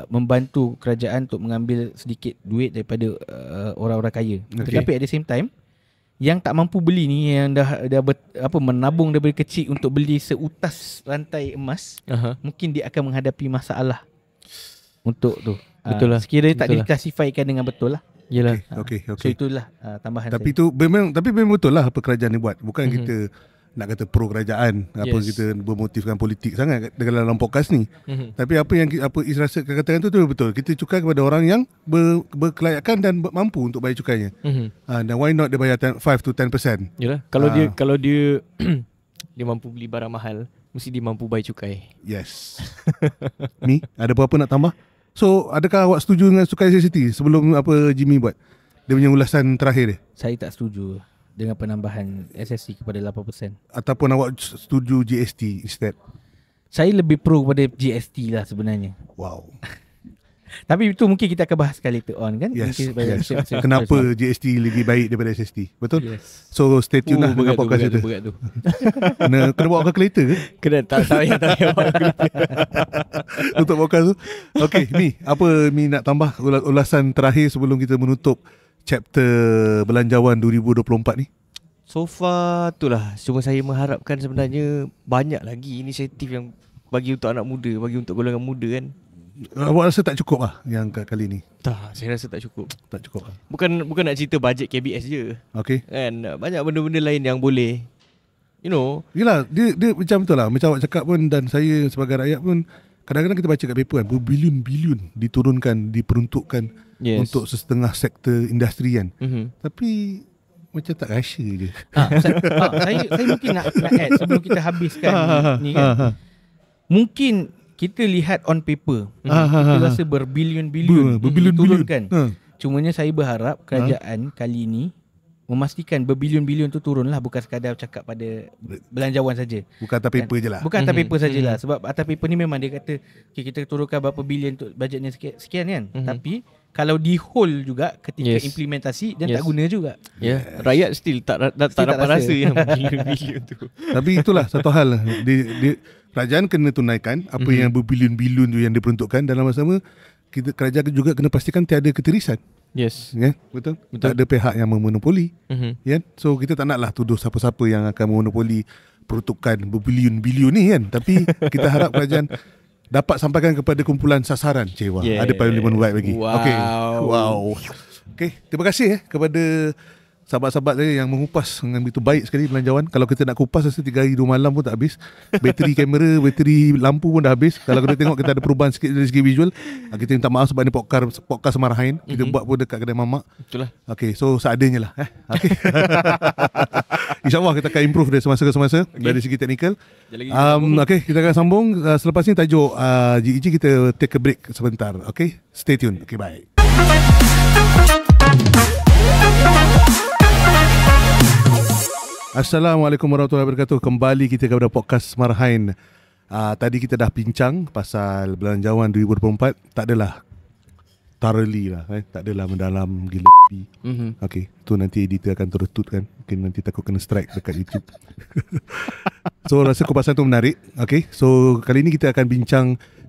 membantu kerajaan untuk mengambil sedikit duit daripada orang-orang kaya. Okay. Tetapi at the same time, yang tak mampu beli ni, yang dah menabung daripada kecil untuk beli seutas rantai emas, mungkin dia akan menghadapi masalah untuk tu. Betul lah. Sekiranya tak diklasifikasikan dengan betul lah. Yelah. Okay. So itulah tambahan Tapi saya. memang betul lah apa kerajaan ni buat. Bukan kita nak kata pro kerajaan, apa kita bermotifkan politik sangat dalam podcast ni. Tapi apa Is rasa katakan tu betul. Kita cukai kepada orang yang berkelayakan dan mampu untuk bayar cukainya. Dan why not dia bayar 5 to 10%. Yalah. Kalau dia dia mampu beli barang mahal, mesti dia mampu bayar cukai. Yes. Ni ada apa-apa nak tambah? So adakah awak setuju dengan cukai CCT sebelum apa Jimmy buat? Dia punya ulasan terakhir dia. Saya tak setuju dengan penambahan SSC kepada 8%. Ataupun awak setuju GST instead? Saya lebih pro kepada GST lah sebenarnya. Wow. Tapi itu mungkin kita akan bahaskan later on kan. Yes. Mungkin Kenapa GST lebih baik daripada SST? Betul? Yes. So stay tune lah dengan podcast kita. Berat tu. Kena bawa kalkulator ke? Kena tak payah Untuk podcast tu. Okay, Mi, apa Mi nak tambah ulasan terakhir sebelum kita menutup chapter Belanjawan 2024 ni? So far itulah. Cuma saya mengharapkan sebenarnya banyak lagi inisiatif yang bagi untuk anak muda, bagi untuk golongan muda kan. Awak rasa tak cukup lah yang kali ni? Tak, saya rasa tak cukup. Tak cukup lah. Bukan nak cerita bajet KBS je. Okay. Kan banyak benda-benda lain yang boleh. You know. Yelah, dia macam tu lah. Macam awak cakap pun dan saya sebagai rakyat pun, kadang-kadang kita baca kat paper kan, berbilion-bilion diturunkan, diperuntukkan untuk setengah sektor industri kan. Tapi macam tak rasa je. Saya mungkin nak add sebelum kita habiskan ni kan. Mungkin kita lihat on paper, kita rasa berbilion-bilion diturunkan. Cumanya saya berharap kerajaan kali ini memastikan berbilion-bilion tu turun lah. Bukan sekadar cakap pada belanjawan saja. Bukan atas paper je lah. Bukan atas paper sajalah. Sebab atas paper ni memang dia kata okay, kita turunkan berapa bilion untuk bajetnya sekian kan. Tapi kalau di hold juga ketika implementasi dan tak guna juga. Rakyat still tak dapat rasa yang bilion-bilion tu. Tapi itulah satu hal lah. Kerajaan kena tunaikan apa yang berbilion-bilion tu yang diperuntukkan. Dalam masa sama kerajaan juga kena pastikan tiada ketirisan. Yes. Ya, betul. Tak ada pihak yang memonopoli. Ya. So kita tak naklah tuduh siapa-siapa yang akan memonopoli peruntukan berbilion-bilion ni kan. Tapi kita harap kerajaan dapat sampaikan kepada kumpulan sasaran. Ada parlimen right lagi. Wow. Okay, terima kasih kepada sahabat-sahabat saya yang mengupas dengan begitu baik sekali belanjawan. Kalau kita nak kupas rasa 3 hari 2 malam pun tak habis. Bateri kamera, bateri lampu pun dah habis. Kalau kita tengok kita ada perubahan sikit dari segi visual. Kita minta maaf sebab ni podcast Marahin. Kita buat pun dekat kedai mamak. Betul lah. Okay, so seadanya lah. Okay. InsyaAllah kita akan improve dari semasa ke semasa dari segi teknikal. Okay, kita akan sambung. Selepas ni tajuk GEG kita take a break sebentar. Okay, stay tune. Okay, bye. Assalamualaikum warahmatullahi wabarakatuh. Kembali kita kepada podcast Marhain. Tadi kita dah bincang pasal belanjawan 2024. Tak adalah thoroughly lah, tak adalah mendalam gila. Okay, tu nanti editor akan terus tut kan. Mungkin nanti takut kena strike dekat YouTube. So rasa kupasan tu menarik. Okay, so kali ni kita akan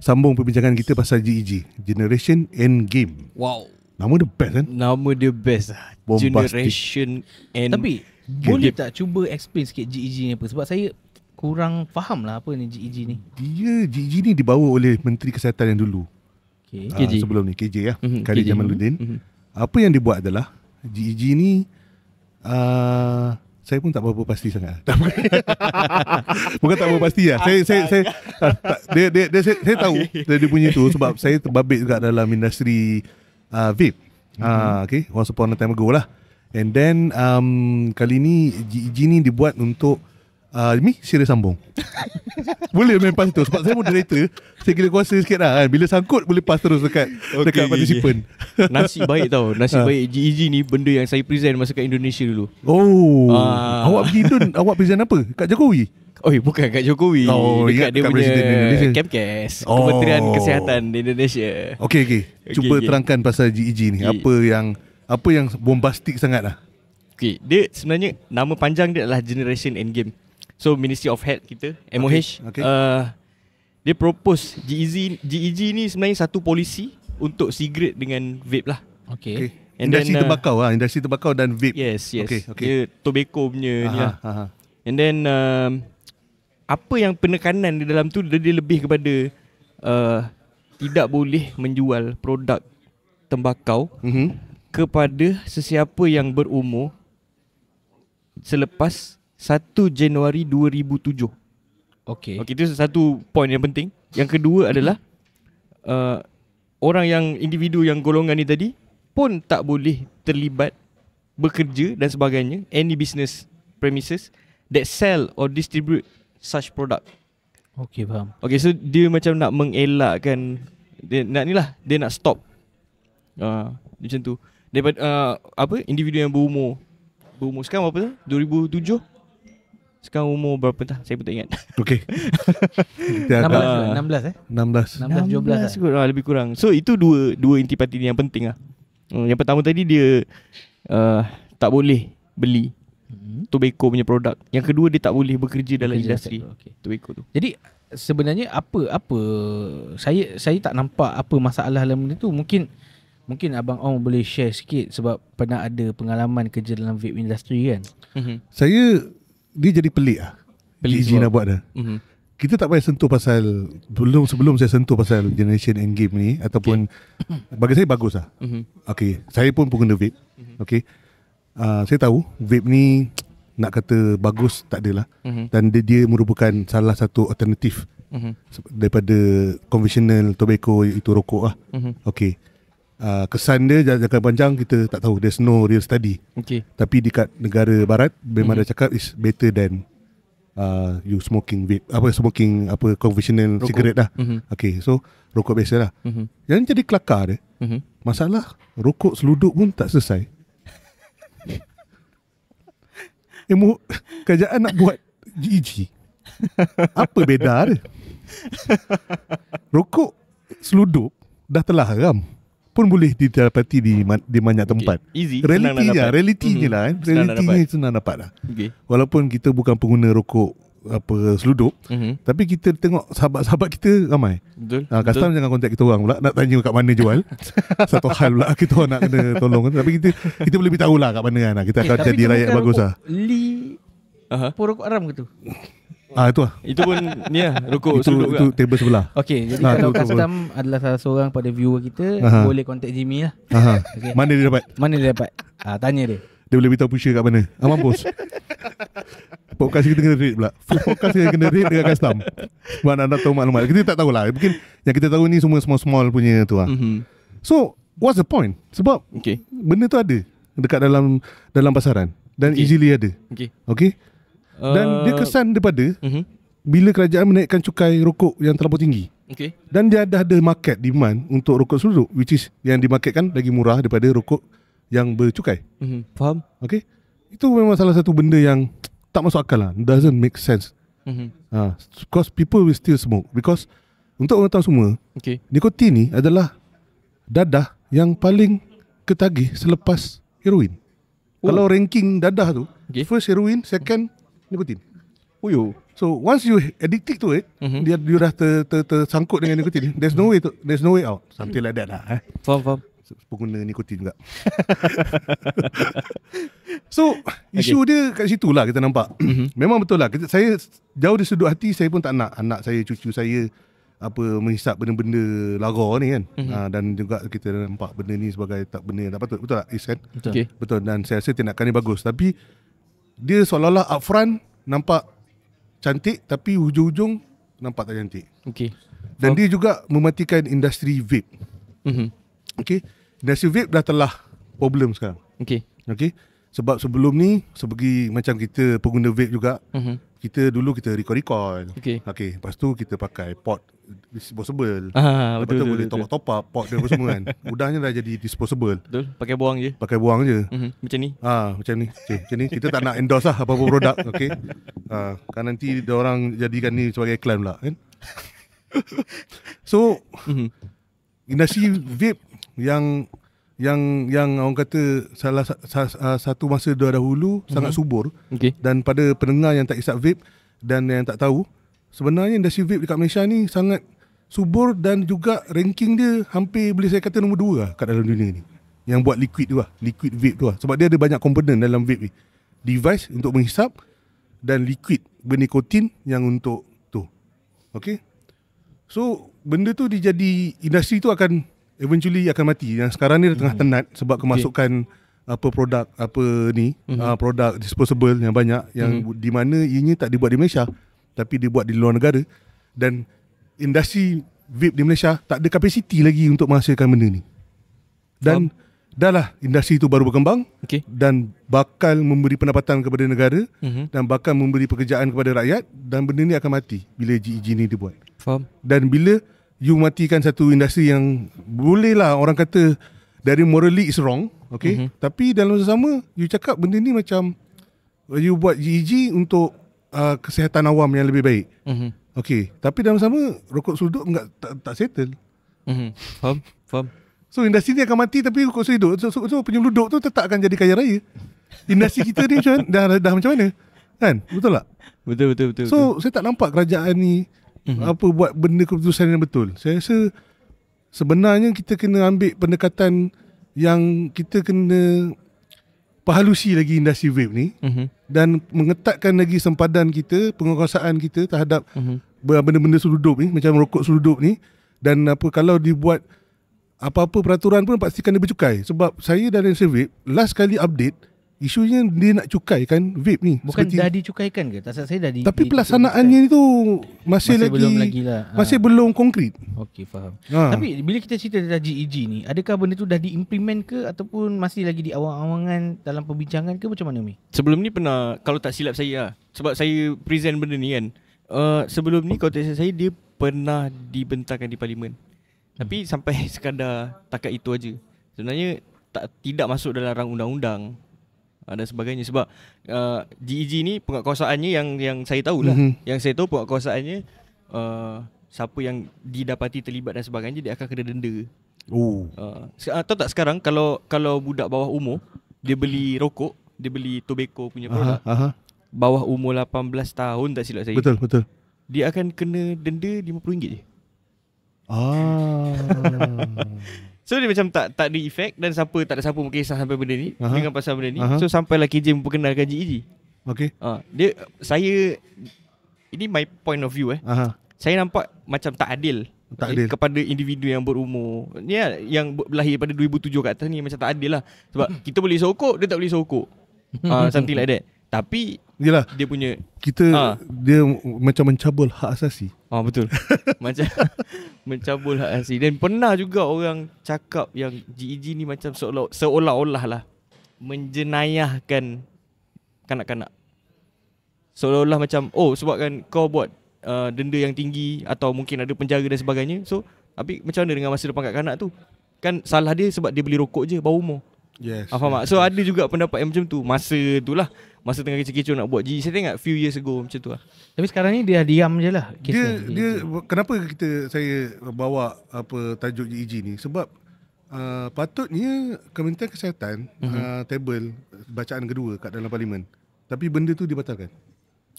sambung perbincangan kita pasal GEG, Generation Endgame. Wow, nama dia best kan? Nama dia best lah. Generation End. Tapi boleh tak cuba explain sikit GEG ni apa? Sebab saya kurang faham lah apa ni GEG ni. GEG ni dibawa oleh Menteri Kesihatan yang dulu. KJ. Sebelum ni KJ ya, Khalid Jamaluddin. Apa yang dibuat adalah GEG ni saya pun tak berapa pasti sangat. Bukan tak berapa pasti lah. Saya tahu dia punya tu sebab saya terbabit juga dalam industri vape. Okay, once upon a time ago lah. And then kali ni GEG ni dibuat untuk Mi sila sambung. Boleh main pass tu sebab saya moderator. Saya kira kuasa sikit lah kan. Bila sangkut boleh pass terus dekat partisipan. Nasib baik tau. Nasib baik GEG ni benda yang saya present masa kat Indonesia dulu. Awak pergi Indon. Awak present apa? Kat Jokowi? Bukan kat Jokowi. Dekat dia punya Kemkes, Kementerian Kesihatan di Indonesia. Okay. Cuba terangkan pasal GEG ni. Apa yang bombastik sangat lah. Okay, dia sebenarnya nama panjang dia adalah Generation Endgame. So Ministry of Health kita, MOH, dia propose GEG ni sebenarnya satu polisi untuk cigarette dengan vape lah. Okay. And Industri then, tembakau industri tembakau dan vape. Yes. Okay. Dia tobacco punya ni lah. Aha. And then apa yang penekanan di dalam tu, dia lebih kepada tidak boleh menjual produk tembakau kepada sesiapa yang berumur selepas 1 Januari 2007. Okay. Okey, itu satu point yang penting. Yang kedua adalah orang yang individu yang golongan ni tadi pun tak boleh terlibat bekerja dan sebagainya, any business premises that sell or distribute such product. Okay, faham. Okay, so dia macam nak mengelakkan, dia nak stop macam tu. Daripada individu yang berumur sekarang berapa tu? 2007. Sekarang umur berapa dah? Saya pun tak ingat. Okay. 16 16 17 lah. lebih kurang. So itu dua intipati yang penting lah. Yang pertama tadi dia tak boleh beli tobacco punya produk. Yang kedua dia tak boleh bekerja dalam industri tobacco tu. Jadi sebenarnya apa saya tak nampak apa masalah dalam benda tu. Mungkin Abang Ong boleh share sikit sebab pernah ada pengalaman kerja dalam vape industry kan. Dia jadi pelik lah. GG nak buat dah. Kita tak payah sentuh pasal sebelum saya sentuh pasal generation end game ni ataupun bagi saya bagus lah. Okay, saya pun pengguna vape. Okay, saya tahu vape ni nak kata bagus tak adalah. Dan dia merupakan salah satu alternatif daripada conventional tobacco, iaitu rokok lah. Okay, kesan dia jangka panjang kita tak tahu, there's no real study. Tapi dekat negara barat memang dah cakap is better than you smoking vape, conventional rokok, cigarette lah. Okay, so rokok biasa lah. Yang jadi kelakar dia, masalah rokok seluduk pun tak selesai. Kerajaan nak buat GEG, apa beda dia? Rokok seluduk dah telah haram pun boleh didapati di banyak tempat. Easy. Realitinya lah. Realitinya senang dapat lah. Walaupun kita bukan pengguna rokok seluduk, tapi kita tengok sahabat-sahabat kita ramai. Betul. Custom jangan contact kita orang pula, nak tanya kat mana jual. Satu hal pula kita orang nak kena tolong. Tapi kita boleh beritahu lah kat mana kan. Kita akan jadi rakyat bagus lah. Rokok haram ke tu? Itu lah. Itu pun ni lah, rokok seluduk itu table sebelah. Okay, jadi kalau custom adalah salah seorang pada viewer kita, boleh contact Jimmy lah. Okay. Mana dia dapat? Tanya dia. Dia boleh beritahu pusher kat mana. Mampus. Podcast kita kena rate pula. Podcast kita kena rate dengan custom. Sebab nak tahu maklumat. Kita tak tahulah. Mungkin yang kita tahu ni semua small punya tu lah. So what's the point? Sebab benda tu ada dekat dalam pasaran. Dan easily ada. Okay. Dan dia kesan daripada bila kerajaan menaikkan cukai rokok yang terlalu tinggi. Dan dia dah ada market demand untuk rokok seluduk, which is yang dimarketkan lagi murah daripada rokok yang bercukai. Faham? Okay. Itu memang salah satu benda yang tak masuk akal lah. Doesn't make sense. Because people will still smoke. Because untuk orang tahu semua, nikotin ni adalah dadah yang paling ketagih selepas heroin. Kalau ranking dadah tu, first heroin, second nikotin. So once you addicted to it, dia dah tersangkut dengan nikotin. There's no way out. Something like that lah. Faham. Pengguna nikotin juga. So isu dia kat situ lah kita nampak. Memang betul lah. Saya jauh dari sudut hati, saya pun tak nak anak saya, cucu saya menghisap benda-benda lara ni kan. Dan juga kita nampak benda ni sebagai benda yang tak patut. Betul tak Isan? Betul. Dan saya rasa tindakan ni bagus. Tapi dia seolah-olah upfront nampak cantik, tapi hujung-hujung nampak tak cantik. Dan dia juga mematikan industri vape. Industri vape dah telah problem sekarang. Sebab sebelum ni sebagai macam kita pengguna vape juga, kita dulu kita recall. Lepas tu kita pakai pot disposable. Lepas tu boleh top up pot dia semua kan. Udahnya dah jadi disposable. Betul. Pakai buang je. Macam ni. Macam ni. Kita tak nak endorse lah apa-apa produk. Kan nanti dia orang jadikan ni sebagai iklan pula kan. So industri vape yang orang kata salah satu masa dahulu sangat subur. Dan pada pendengar yang tak isap vape dan yang tak tahu, sebenarnya industri vape dekat Malaysia ni sangat subur dan juga ranking dia hampir boleh saya kata nombor 2 lah kat dalam dunia ni. Yang buat liquid tu lah, liquid vape tu lah. Sebab dia ada banyak komponen dalam vape ni. Device untuk menghisap dan liquid bernikotin yang untuk tu. Okay. So benda tu dia jadi, industri tu akan eventually akan mati. Yang sekarang ni dia tengah tenat sebab kemasukan apa produk apa ni, produk disposable yang banyak yang di mana ianya tak dibuat di Malaysia tapi dibuat di luar negara, dan industri vape di Malaysia tak ada kapasiti lagi untuk menghasilkan benda ni. Dan dah lah industri tu baru berkembang, dan bakal memberi pendapatan kepada negara, dan bakal memberi pekerjaan kepada rakyat, dan benda ni akan mati bila GEG ni dibuat. Faham. Dan bila you matikan satu industri yang boleh lah orang kata dari morally is wrong, okay, tapi dalam masa sama you cakap benda ni macam you buat GEG untuk kesihatan awam yang lebih baik. Okay, tapi dalam sama rokok sulduk tak settle. Faham. So industri ni akan mati tapi rokok sulduk, so penyeluduk tu tetap akan jadi kaya raya. Industri kita ni macam dah macam mana? Kan? Betul tak? Betul. So saya tak nampak kerajaan ni apa buat benda keputusan yang betul. Saya rasa sebenarnya kita kena ambil pendekatan yang kita kena perhalusi lagi industri vape ni, dan mengetatkan lagi sempadan kita, penguasaan kita terhadap benda-benda seludup ni, macam rokok seludup ni. Dan apa kalau dibuat apa-apa peraturan pun pastikan dia bercukai. Sebab saya dan industri vape last kali update isunya dia nak cukaikan vape ni. Bukan dah dicukaikan ke? Tak, saya dah tapi pelaksanaannya itu masih belum lagi lah. Masih belum konkret. Okey, faham. Tapi bila kita cerita tentang GEG ni, adakah benda tu dah diimplement ke ataupun masih lagi di awang-awangan dalam perbincangan ke, macam mana Mi? Sebelum ni pernah, kalau tak silap saya lah, sebab saya present benda ni kan, sebelum ni kalau tak silap saya dia pernah dibentangkan di parlimen. Tapi sampai sekadar takat itu aja. Sebenarnya tidak masuk dalam rang undang-undang dan sebagainya. Sebab GEG ni penguatkuasaannya yang saya tahulah. Yang saya tahu penguatkuasaannya siapa yang didapati terlibat dan sebagainya, dia akan kena denda. Tahu tak sekarang kalau budak bawah umur dia beli rokok, dia beli tobacco punya produk, bawah umur 18 tahun tak silap saya. Betul. Dia akan kena denda RM50 je. So dia macam tak ada efek, dan tak ada siapa mungkin kisah sampai benda ni dengan pasal benda ni. So sampailah KJ memperkenalkan GEG. Okay. Ini my point of view Saya nampak macam tak adil kepada individu yang berumur ni, yang lahir pada 2007 kat atas ni, macam tak adil lah. Sebab kita boleh sokok, dia tak boleh sokok. Something like that. Tapi yelah, dia punya dia macam mencabul hak asasi. Betul. Macam mencabul hak asasi. Dan pernah juga orang cakap yang GEG ni macam seolah-olah lah menjenayahkan kanak-kanak. Seolah-olah macam sebab kan kau buat denda yang tinggi atau mungkin ada penjara dan sebagainya. So tapi macam mana dengan masa depan kanak-kanak tu? Kan salah dia sebab dia beli rokok je bawah umur. Yes. Faham tak? So ada juga pendapat yang macam tu. Masa tengah kecoh-kecoh nak buat GEG. Saya tengok few years ago macam tu lah. Tapi sekarang ni dia diam je lah. Dia kenapa saya bawa tajuk GEG ni? Sebab patutnya Kementerian Kesihatan table bacaan kedua kat dalam parlimen. Tapi benda tu dibatalkan.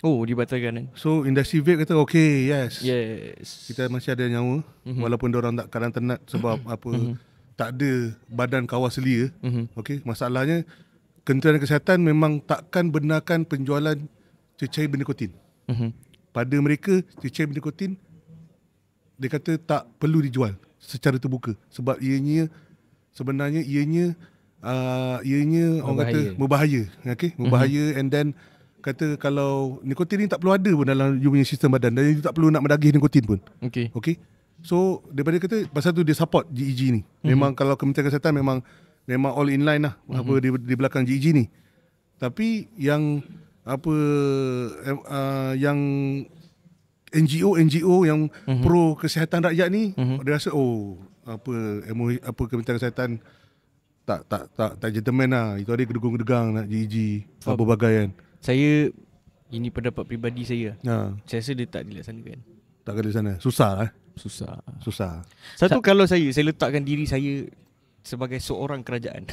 Dibatalkan kan. So industri vape kata okay, yes. Kita masih ada nyawa, walaupun diorang tak kadang tenat sebab tak ada badan kawal selia. Okay, masalahnya Kementerian Kesihatan memang takkan benarkan penjualan cecair bernikotin. Pada mereka cecair bernikotin dia kata tak perlu dijual secara terbuka sebab sebenarnya ianya orang kata berbahaya. Okay, berbahaya. And then kata kalau nikotin ni tak perlu ada pun dalam you punya sistem badan, dan you tak perlu nak menagih nikotin pun. Okay. So daripada kata pasal tu dia support GEG ni. Memang kalau Kementerian Kesihatan memang all in line lah di belakang GEG ni. Tapi yang yang NGO yang pro kesihatan rakyat ni dia rasa Kementerian Kesihatan tak gentleman lah. Itu ada gedegung-gedegang nak GEG berbagai kan. Ini pendapat peribadi saya. Saya rasa dia tak dilaksanakan. Tak ada di sana. Susah lah. Susah. Satu kalau saya letakkan diri saya sebagai seorang kerajaan.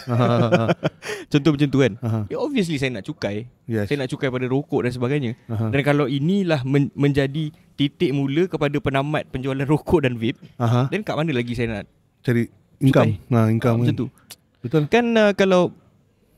Contoh macam tu kan. Obviously saya nak cukai. Yes. Saya nak cukai pada rokok dan sebagainya. Dan kalau inilah menjadi titik mula kepada penamat penjualan rokok dan vape, dan kat mana lagi saya nak cari income. Income macam tu. Betul. Kan kalau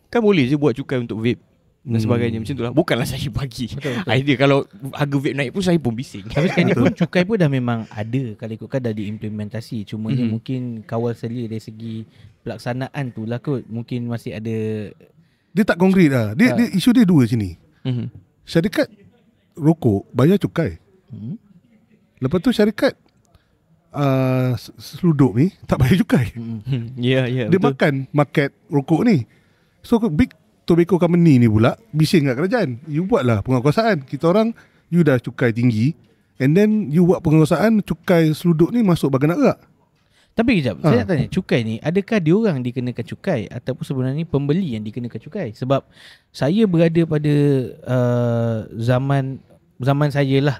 kan boleh je buat cukai untuk vape dan sebagainya, macam tu lah. Bukanlah saya bagi idea kalau harga vape naik pun saya pun bising. Tapi sekarang ni pun cukai pun dah memang ada. Kalau ikutkan dah diimplementasi. Cuma ni mungkin kawal selia dari segi pelaksanaan tu lah kot. Mungkin masih ada. Dia tak konkret lah. Dia isu dia dua sini. Syarikat rokok bayar cukai. Lepas tu syarikat seluduk ni tak bayar cukai. Ya, Dia betul. makan market rokok ni. So big tobacco company ni pula bising kat kerajaan. You buatlah penguasaan. Kita orang, you dah cukai tinggi, and then you buat penguasaan cukai seluduk ni masuk bagai nak gerak. Tapi kejap, saya nak tanya, cukai ni adakah diorang dikenakan cukai ataupun sebenarnya pembeli yang dikenakan cukai? Sebab saya berada pada zaman saya lah.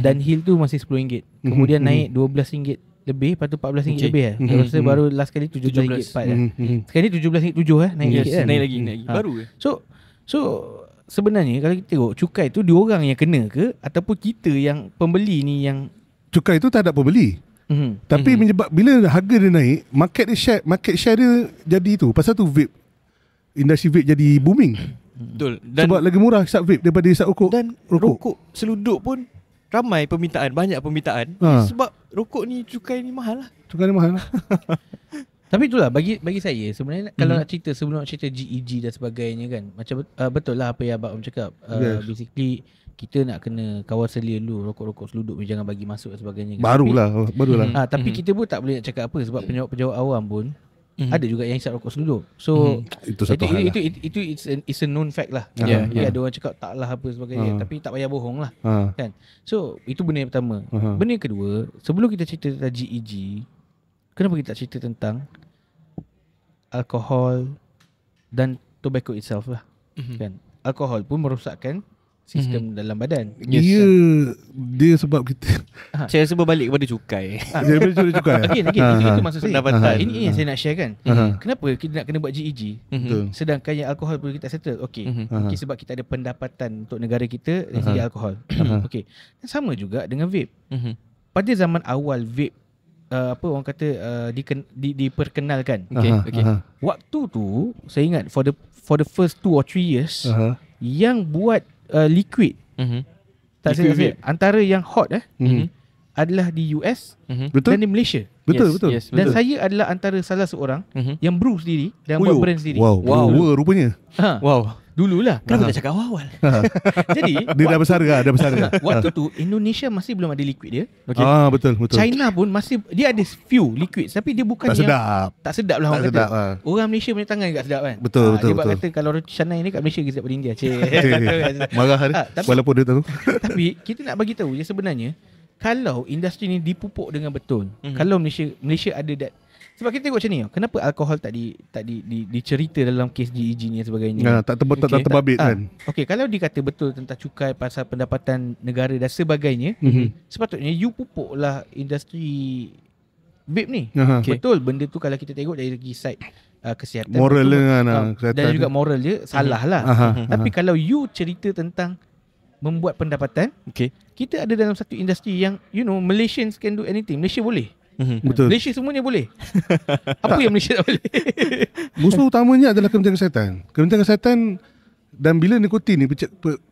Dan hill tu masih RM10. Kemudian naik RM12 lebih, lepas tu RM14 lebih lah. Saya rasa baru last kali RM17 part lah. Sekarang ni RM17 naik sikit kan. Naik lagi. Baru ke? So sebenarnya kalau kita tengok cukai tu diorang yang kena ke ataupun kita yang pembeli ni yang Cukai tu tak ada pembeli. Tapi menyebab bila harga dia naik, market share dia jadi tu. Pasal tu vape, industri vape jadi booming. Betul. Dan Sebab lagi murah hisap vape daripada hisap rokok. Dan rokok seluduk pun ramai permintaan, banyak permintaan. Sebab rokok ni cukai ni mahal lah. Cukai ni mahal. tapi itulah bagi saya sebenarnya kalau nak cerita sebelum nak cerita GEG dan sebagainya kan, macam betul lah apa yang Abang cakap. Basically kita nak kena kawal selia dulu rokok-rokok seluduk ni, jangan bagi masuk dan sebagainya kan. Barulah. Tapi kita pun tak boleh nak cakap apa sebab penjawab awam pun ada juga yang hisap rokok seluduk. So itu satu hal lah. Itu it's a known fact lah. Ada orang cakap taklah apa sebagainya, tapi tak payah bohong lah. Kan. So itu benda yang pertama. Benda yang kedua, sebelum kita cerita tentang GEG, kenapa kita tak cerita tentang alkohol dan tobacco itself lah. Kan. Alkohol pun merosakkan sistem dalam badan. Dia sebab kita saya rasa berbalik kepada cukai. dia boleh cukai. Again itu maksud saya. Pendapatan. Ini yang saya nak share kan. Kenapa kita nak kena buat GEG? Sedangkan yang alkohol pun kita settle. Okey. Sebab kita ada pendapatan untuk negara kita dari segi alkohol. Okey. Sama juga dengan vape. Pada zaman awal vape apa orang kata diperkenalkan. Okey. Waktu tu saya ingat for the first 2 or 3 years yang buat liquid. Tak silap antara yang hot adalah di US Betul. dan di Malaysia. Betul. Dan saya adalah antara salah seorang yang brew sendiri dan buat brand sendiri. Wow, rupanya. Wow. Dululah. Kenapa tak cakap awal? Jadi Dia dah besar ke? waktu tu Indonesia masih belum ada liquid dia. Betul. China pun masih dia ada few liquid tapi dia bukan Tak yang sedap. tak sedap lah orang Tak sedap, kata. Orang Malaysia punya tangan tak sedap kan. Betul. Dia buat kata kalau roti canai ni kat Malaysia sedap daripada India. Marah dia. Walaupun dia tahu. Tapi kita nak bagi tahu je sebenarnya kalau industri ni dipupuk dengan betul, kalau Malaysia ada that. Sebab kita tengok macam ni, kenapa alkohol tak dicerita dalam kes GEG ni dan sebagainya. Tak terbabit kan. Okey, kalau dikata betul tentang cukai pasal pendapatan negara dan sebagainya, sepatutnya you pupuklah industri vape ni. Betul, benda tu kalau kita tengok dari segi side kesihatan, moral kesihatan dan juga moral je salah lah. Tapi kalau you cerita tentang membuat pendapatan, kita ada dalam satu industri yang Malaysians can do anything. Malaysia boleh. Betul. Malaysia semuanya boleh. Apa yang Malaysia tak boleh? Musuh utamanya adalah Kementerian Kesihatan. Kementerian Kesihatan, dan bila nikotin ni,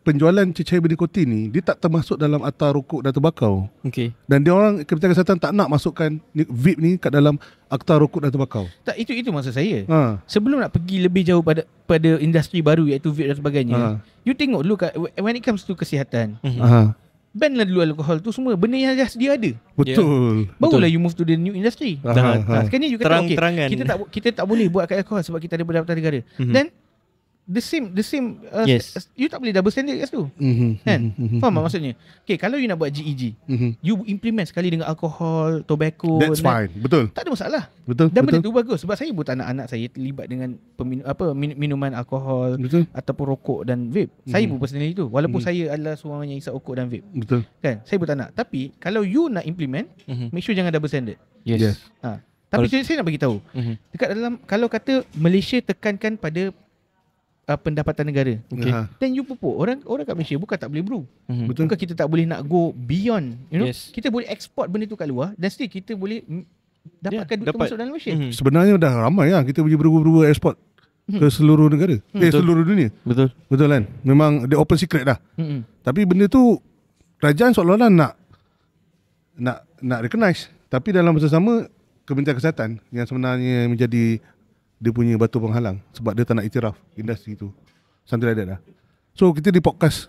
penjualan cecair bernikotin ni, dia tak termasuk dalam akta rokok dan tembakau. Dan dia orang Kementerian Kesihatan tak nak masukkan vape ni kat dalam akta rokok dan tembakau. Tak, itu maksud saya. Sebelum nak pergi lebih jauh pada industri baru iaitu vape dan sebagainya, you tengok dulu when it comes to kesihatan. Ban lah dulu alkohol tu semua. Benda yang dah sedia ada. Betul. Barulah you move to the new industry. Sekarang ni you kata Terang-terangan. kita tak boleh buat kat alkohol sebab kita ada pendapatan negara. Dan the same you tak boleh double standard kat situ. Kan? Faham tak maksudnya? Okay, kalau you nak buat GEG, you implement sekali dengan alkohol, tobacco. That's fine. Betul. Tak ada masalah. Betul. Dan benda tu bagus sebab saya buat anak-anak saya terlibat dengan minuman alkohol ataupun rokok dan vape. Saya pun personally tu. Walaupun saya adalah seorang yang isap rokok dan vape. Betul. Kan? Saya buat anak. Tapi kalau you nak implement, make sure jangan double standard. Yes. Tapi saya nak bagi tahu. Dekat dalam, kalau kata Malaysia tekankan pada pendapatan negara, then you pupuk orang kat Malaysia bukan tak boleh bro. Betul. Bukan kita tak boleh nak go beyond, you know. Yes. Kita boleh export benda tu kat luar dan still kita boleh dapatkan duit tu dapat. masuk dalam Malaysia. Sebenarnya dah ramai lah kita punya berubah ekspor ke seluruh negara. Seluruh dunia. Betul. Betul kan? Memang dia open secret dah. Tapi benda tu kerajaan seolah-olah nak recognize. Tapi dalam masa sama Kementerian Kesihatan yang sebenarnya menjadi dia punya batu penghalang sebab dia tak nak iktiraf industri tu. Something like that lah. So kita di podcast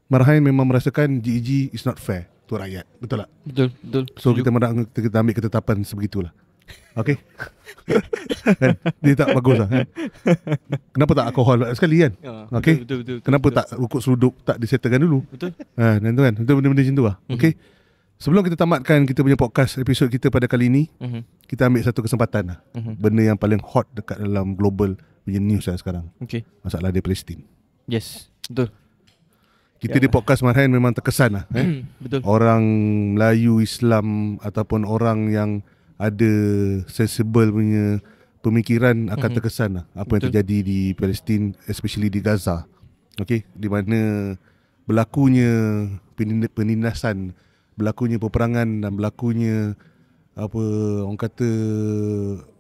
Marhain memang merasakan GEG is not fair to rakyat. Betul tak? Betul. So kita ambil ketetapan sebegitulah. Okay. Kan? Dia tak bagus lah kan? Kenapa tak alkohol sekali kan? Okay. Betul. Kenapa tak rukuk seruduk tak disettlekan dulu? Betul. Dan tu kan, itu benda-benda macam tu lah. Okay. Sebelum kita tamatkan kita punya podcast episod kita pada kali ini, kita ambil satu kesempatan lah. Benda yang paling hot dekat dalam global punya news lah sekarang. Okay. Masalah dia Palestin. Yes. Betul. Kita di podcast Marhain memang terkesan lah. Betul. Orang Melayu, Islam ataupun orang yang ada sensible punya pemikiran akan terkesan lah apa yang terjadi di Palestin, especially di Gaza. Okay. Di mana berlakunya penindasan, berlakunya peperangan dan berlakunya apa orang kata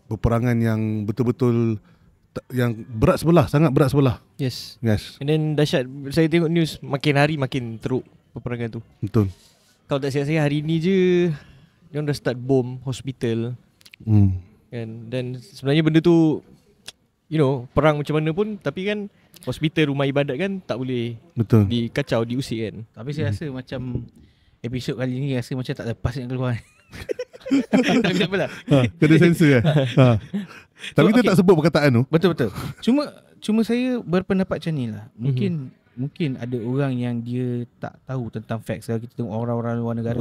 peperangan yang betul-betul yang berat sebelah, sangat berat sebelah. Yes. Yes. And then dahsyat, saya tengok news makin hari makin teruk peperangan tu. Betul. Kalau tak silap saya hari ni je dia dah start bom hospital. Kan. Dan sebenarnya benda tu, you know, perang macam mana pun, tapi kan hospital, rumah ibadat kan tak boleh Betul. dikacau, diusik kan. Tapi saya rasa macam episod kali ni rasa macam tak lepas nak keluar. Tapi tak apalah. Kena sensor kan. Tapi kita tak sebut perkataan tu. Betul. Cuma saya berpendapat macam ni lah. Mungkin ada orang yang dia tak tahu tentang facts. Kalau kita tengok orang-orang luar negara,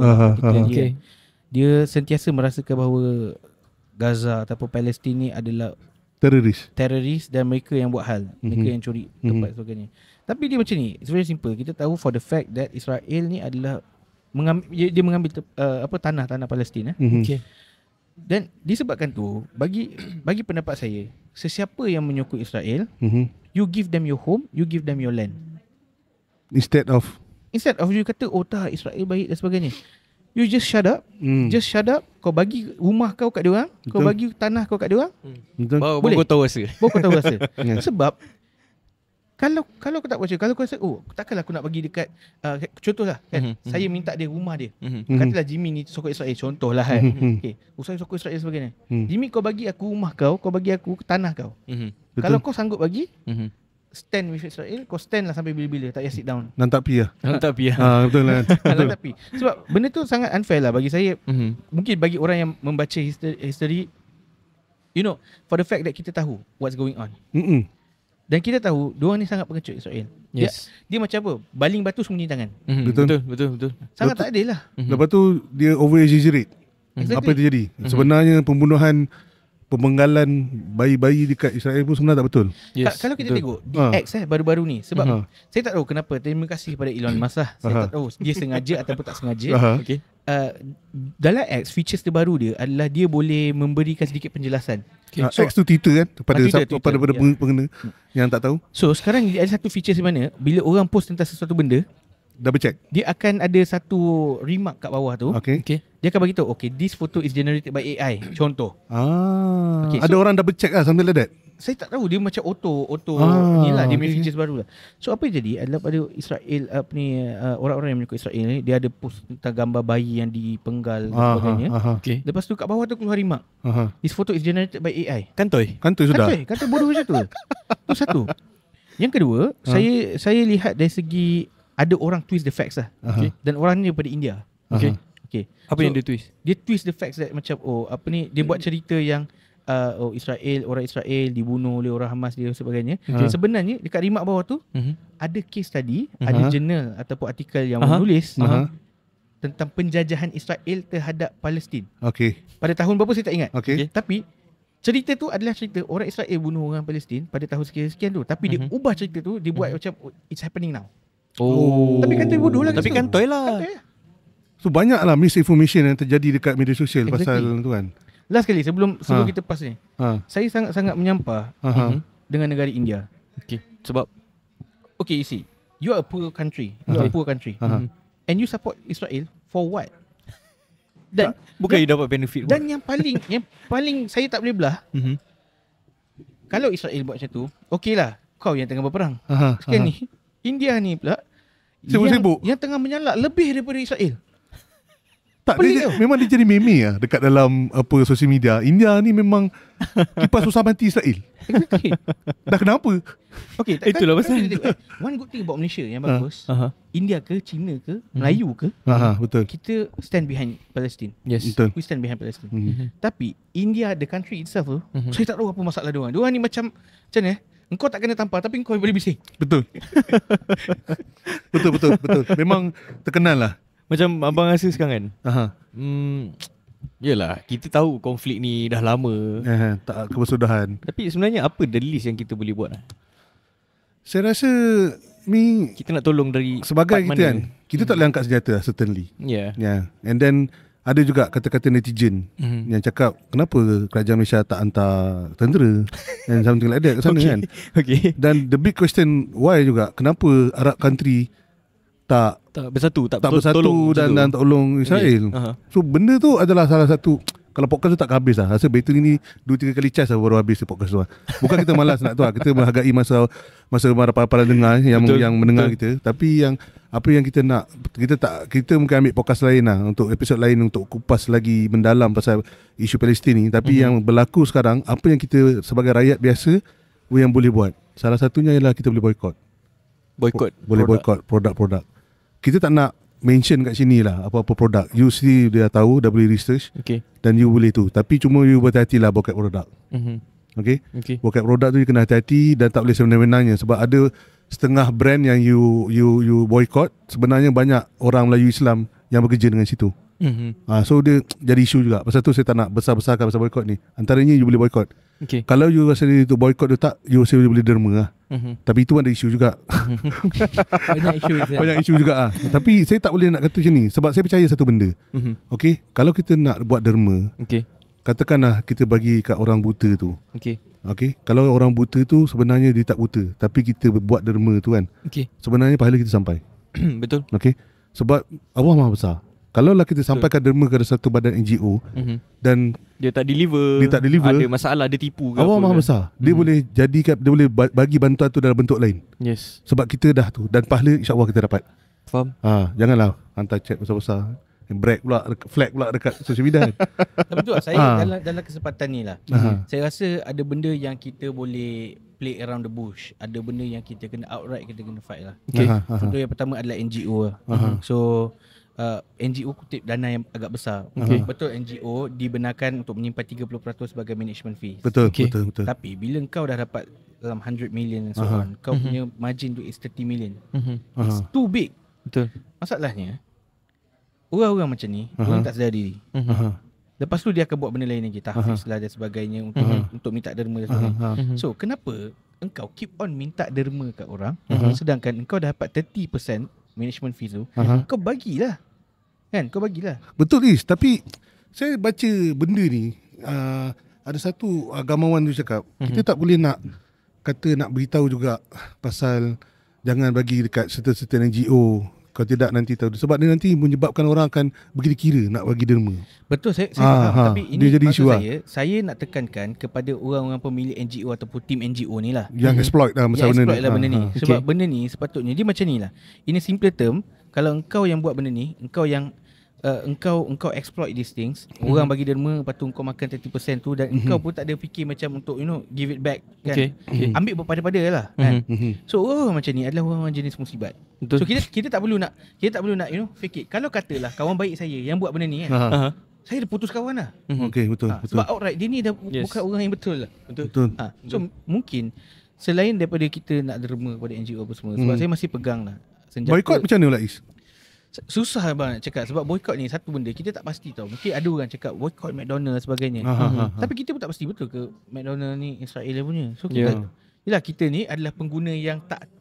dia sentiasa merasakan bahawa Gaza ataupun Palestin ni adalah teroris dan mereka yang buat hal, mereka yang curi tempat sebagainya. Tapi dia macam ni, it's very simple. Kita tahu for the fact that Israel ni adalah mengambil tanah Palestin. Okay. Dan disebabkan tu, bagi pendapat saya, sesiapa yang menyokong Israel, you give them your home, you give them your land. Instead of you kata oh tak, Israel baik dan sebagainya, you just shut up. Just shut up. Kau bagi rumah kau kat diorang, kau bagi tanah kau kat diorang. Baru Boleh. kau tahu rasa. Baru kau tahu rasa. Sebab kalau kau tak baca, kalau kau rasa takkanlah aku nak bagi dekat contohlah kan, saya minta dia rumah dia. Katalah Jimmy ni sokong Israel, contohlah kan. Okey, saya sokong Israel sebagainya. Jimmy, kau bagi aku rumah kau bagi aku tanah kau. Kalau kau sanggup bagi, stand with Israel, kau stand lah sampai bila-bila, tak payah sit down. nantak pi lah. Tak pihak. Betul lah. Tapi sebab benda tu sangat unfair lah bagi saya. Mungkin bagi orang yang membaca history, you know, for the fact that kita tahu what's going on. Dan kita tahu diorang ni sangat pengecut Israel. Yes. Dia macam apa? Baling batu sembunyi tangan. Betul. Sangat tak adil lah. Lepas tu dia over exaggerate. Exactly. Apa yang terjadi? Sebenarnya pembunuhan, pemenggalan bayi-bayi dekat Israel pun sebenarnya tak betul. Yes. Kalau kita tengok X baru-baru ni, sebab saya tak tahu kenapa, terima kasih kepada Elon Musk lah. Saya tak tahu dia sengaja ataupun tak sengaja. Okay. Dalam X, features terbaru dia adalah dia boleh memberikan sedikit penjelasan. So, X tu Twitter kan pada Twitter, pada pengguna yang tak tahu. So sekarang ada satu features di mana bila orang post tentang sesuatu benda, Double check. dia akan ada satu remark kat bawah tu. Okay. Dia akan bagi tahu, okay, this photo is generated by AI. Contoh. Okay, so ada orang double check lah, something like that. Saya tak tahu, dia macam auto ni lah, dia punya features baru lah. So apa yang jadi adalah pada Israel, orang-orang yang menyokong Israel ni, dia ada post tentang gambar bayi yang dipenggal dan sebagainya. Okay. Lepas tu kat bawah tu keluar remark, this photo is generated by AI. Kantoi. Kantoi sudah. Kata bodoh macam tu. Tu satu. Yang kedua, saya lihat dari segi ada orang twist the facts lah. Dan orang ni daripada India. Okay. Apa So, yang dia twist? Dia twist the facts that macam dia buat cerita yang orang Israel dibunuh oleh orang Hamas dia sebagainya. Sebenarnya dekat remark bawah tu ada case study, ada jurnal ataupun artikel yang menulis tentang penjajahan Israel terhadap Palestin. Pada tahun berapa saya tak ingat. Tapi cerita tu adalah cerita orang Israel bunuh orang Palestin pada tahun sekian tu. Tapi dia ubah cerita tu, dia buat macam it's happening now. Tapi kantoi bodoh lah. Tapi kantoi lah. So banyak lah misinformation yang terjadi dekat media sosial pasal tu kan. Last kali sebelum kita pass ni. Saya sangat-sangat menyampah dengan negara India. Okay. Sebab okay, you see, you are a poor country. And you support Israel for what? Dan bukan you dapat benefit. Dan yang paling saya tak boleh belah. Kalau Israel buat macam tu, okeylah, kau yang tengah berperang. Sekarang ni India ni pula sibuk-sibuk yang tengah menyalak lebih daripada Israel. Tak, memang dia jadi meme lah dekat dalam sosial media. India ni memang kipas susah mati Israel. Exactly. Dah kenapa? Okay, itulah pasal. One good thing about Malaysia yang bagus, India ke, China ke, Melayu ke, betul. kita stand behind Palestine. Yes. Betul. We stand behind Palestine. Tapi India, the country itself tu, saya tak tahu apa masalah diorang. Diorang ni macam ni, engkau tak kena tampar tapi engkau boleh bising. Betul. betul. Memang terkenal lah. Macam abang rasa sekarang kan. Yelah, kita tahu konflik ni dah lama. Tak kebersudahan. Tapi sebenarnya apa the least yang kita boleh buat? Saya rasa ni kita nak tolong dari sebagai kita kan, kita tak boleh angkat senjata lah, certainly. Yeah. And then ada juga kata-kata netizen yang cakap kenapa kerajaan Malaysia tak hantar tentera and something like that ke sana kan. Okay. Dan the big question why juga, kenapa Arab country tak bersatu dan tolong Israel. So benda tu adalah salah satu, kalau podcast tu tak habis lah. Rasa battery ni 2-3 kali charge lah baru habis podcast tu lah. Bukan kita malas nak tu lah, kita menghargai masa para dengar yang mendengar kita. Tapi yang apa yang kita nak, kita mungkin ambil podcast lain lah, untuk episod lain untuk kupas lagi mendalam pasal isu Palestin ni. Tapi yang berlaku sekarang, apa yang kita sebagai rakyat biasa yang boleh buat, salah satunya ialah kita boleh boycott produk-produk. Kita tak nak mention kat sini lah apa-apa produk. You see, dia tahu, dah boleh research. Okay. Dan you boleh tu. Tapi cuma you berhati-hati lah boycott produk. Okay. Boycott produk tu you kena hati-hati dan tak boleh sebenarnya. Sebab ada setengah brand yang you boycott, sebenarnya banyak orang Melayu Islam yang bekerja dengan situ. So dia jadi isu juga. Pasal tu saya tak nak besar-besarkan pasal boycott ni. Antaranya you boleh boycott. Okay. Kalau you rasa itu boycott tu tak, you rasa you boleh derma lah. Tapi itu ada isu juga. Banyak isu juga lah. Tapi saya tak boleh nak kata macam ni, sebab saya percaya satu benda. Okay, kalau kita nak buat derma, katakanlah kita bagi kat orang buta tu. Okay, kalau orang buta tu sebenarnya dia tak buta, tapi kita buat derma tu kan, sebenarnya pahala kita sampai. Betul. Okay, sebab Allah Maha Besar. Kalau lah kita sampaikan derma kepada satu badan NGO dan dia tak deliver, ada masalah, dia tipu ke, Allah Maha Besar. Dia boleh jadikan, dia boleh bagi bantuan tu dalam bentuk lain. Yes. Sebab kita dah tu, dan pahala insya-Allah kita dapat. Faham? Janganlah hantar chat besar-besar, brag pula, flag pula dekat social media. Tapi tu lah, saya dalam kesempatan ni lah, saya rasa ada benda yang kita boleh play around the bush. Ada benda yang kita kena outright, kita kena fight lah. Contoh yang pertama adalah NGO lah. So NGO kutip dana yang agak besar. Betul, NGO dibenarkan untuk menyimpan 30% sebagai management fee. Betul. Tapi bila kau dah dapat dalam 100 million and so on, kau punya margin tu is 30 million. It's too big. Betul. Masalahnya, orang-orang macam ni, orang tak sedar diri. Lepas tu dia akan buat benda lain lagi, tahfiz lah dan sebagainya untuk minta derma dan sebagainya. So kenapa engkau keep on minta derma kat orang, sedangkan engkau dah dapat 30% management fee tu, kau bagilah. Kan, kau bagilah. Betul Is. Tapi saya baca benda ni, ada satu agamawan tu cakap, kita tak boleh nak kata nak beritahu juga pasal jangan bagi dekat certain NGO, kalau tidak nanti tahu. Sebab dia nanti menyebabkan orang akan berkira-kira nak bagi derma. Betul, saya faham. Tapi ini jadi isu saya nak tekankan kepada orang-orang pemilik NGO ataupun tim NGO ni lah, yang exploit lah masa benda ni. Benda ni. Sebab benda ni sepatutnya dia macam ni lah. In a simple term, kalau engkau yang buat benda ni, engkau yang engkau exploit these things, orang bagi derma, lepas tu engkau makan 30% tu, dan engkau pun tak ada fikir macam untuk give it back kan. Ambil berpada-pada lah kan. So orang macam ni adalah orang jenis musibat. So kita tak perlu nak fake it. Kalau katalah kawan baik saya yang buat benda ni kan, saya dah putus kawan lah. Okay, betul. Sebab outright dia ni dah bukan orang yang betul lah. Betul. So mungkin selain daripada kita nak derma kepada NGO apa semua, sebab saya masih pegang lah senjata. Boycott macam mana lah Is? Susah abang nak cakap. Sebab boycott ni satu benda kita tak pasti tau. Mungkin ada orang cakap boycott McDonald's sebagainya. Tapi kita pun tak pasti betul ke McDonald's ni Israel punya. So kita yelah, kita ni adalah pengguna yang tak,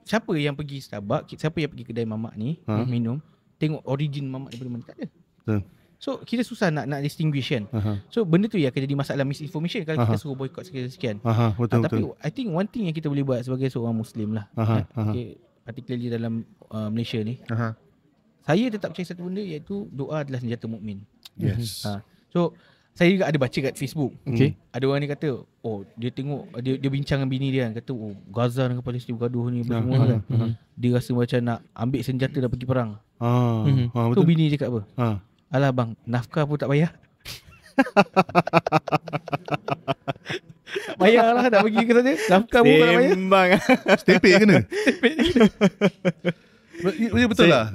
siapa yang pergi Starbucks, siapa yang pergi kedai mamak ni minum, tengok origin mamak daripada mana, tak ada. So kita susah nak distinguish kan. So benda tu akan jadi masalah misinformation kalau kita suruh boycott sekian-sekian. Betul. Tapi I think one thing yang kita boleh buat sebagai seorang Muslim lah, okay, particularly dalam Malaysia ni, saya tetap percaya satu benda, iaitu doa adalah senjata mukmin. Yes. So saya juga ada baca kat Facebook. Ada orang ni kata, dia tengok dia bincang dengan bini dia kan, kata Gaza dengan Palestin bergaduh ni semua kan. Dia rasa macam nak ambil senjata dah pergi perang. So bini dia cakap apa? Alah bang, nafkah pun tak payah. Tak payahlah nak pergi ke sana. Nafkah pun tak payah. Sembang. Stepek kena. Ya betul lah.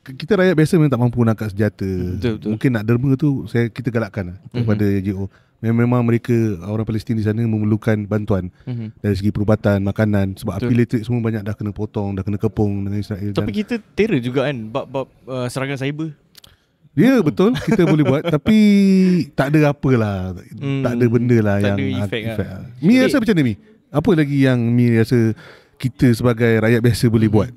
Kita rakyat biasa memang tak mampu nak angkat senjata. Betul. Mungkin nak derma tu kita galakkan kepada NGO. Memang mereka orang Palestin di sana memerlukan bantuan dari segi perubatan, makanan, sebab affiliated semua banyak dah kena potong, dah kena kepung dengan Israel. Tapi kita terror juga kan bab serangan cyber. Ya betul, kita boleh buat. Tapi tak ada apalah, tak ada benda lah tak yang ada efek lah. Mi rasa macam ni Mi? Apa lagi yang Mi rasa kita sebagai rakyat biasa boleh buat?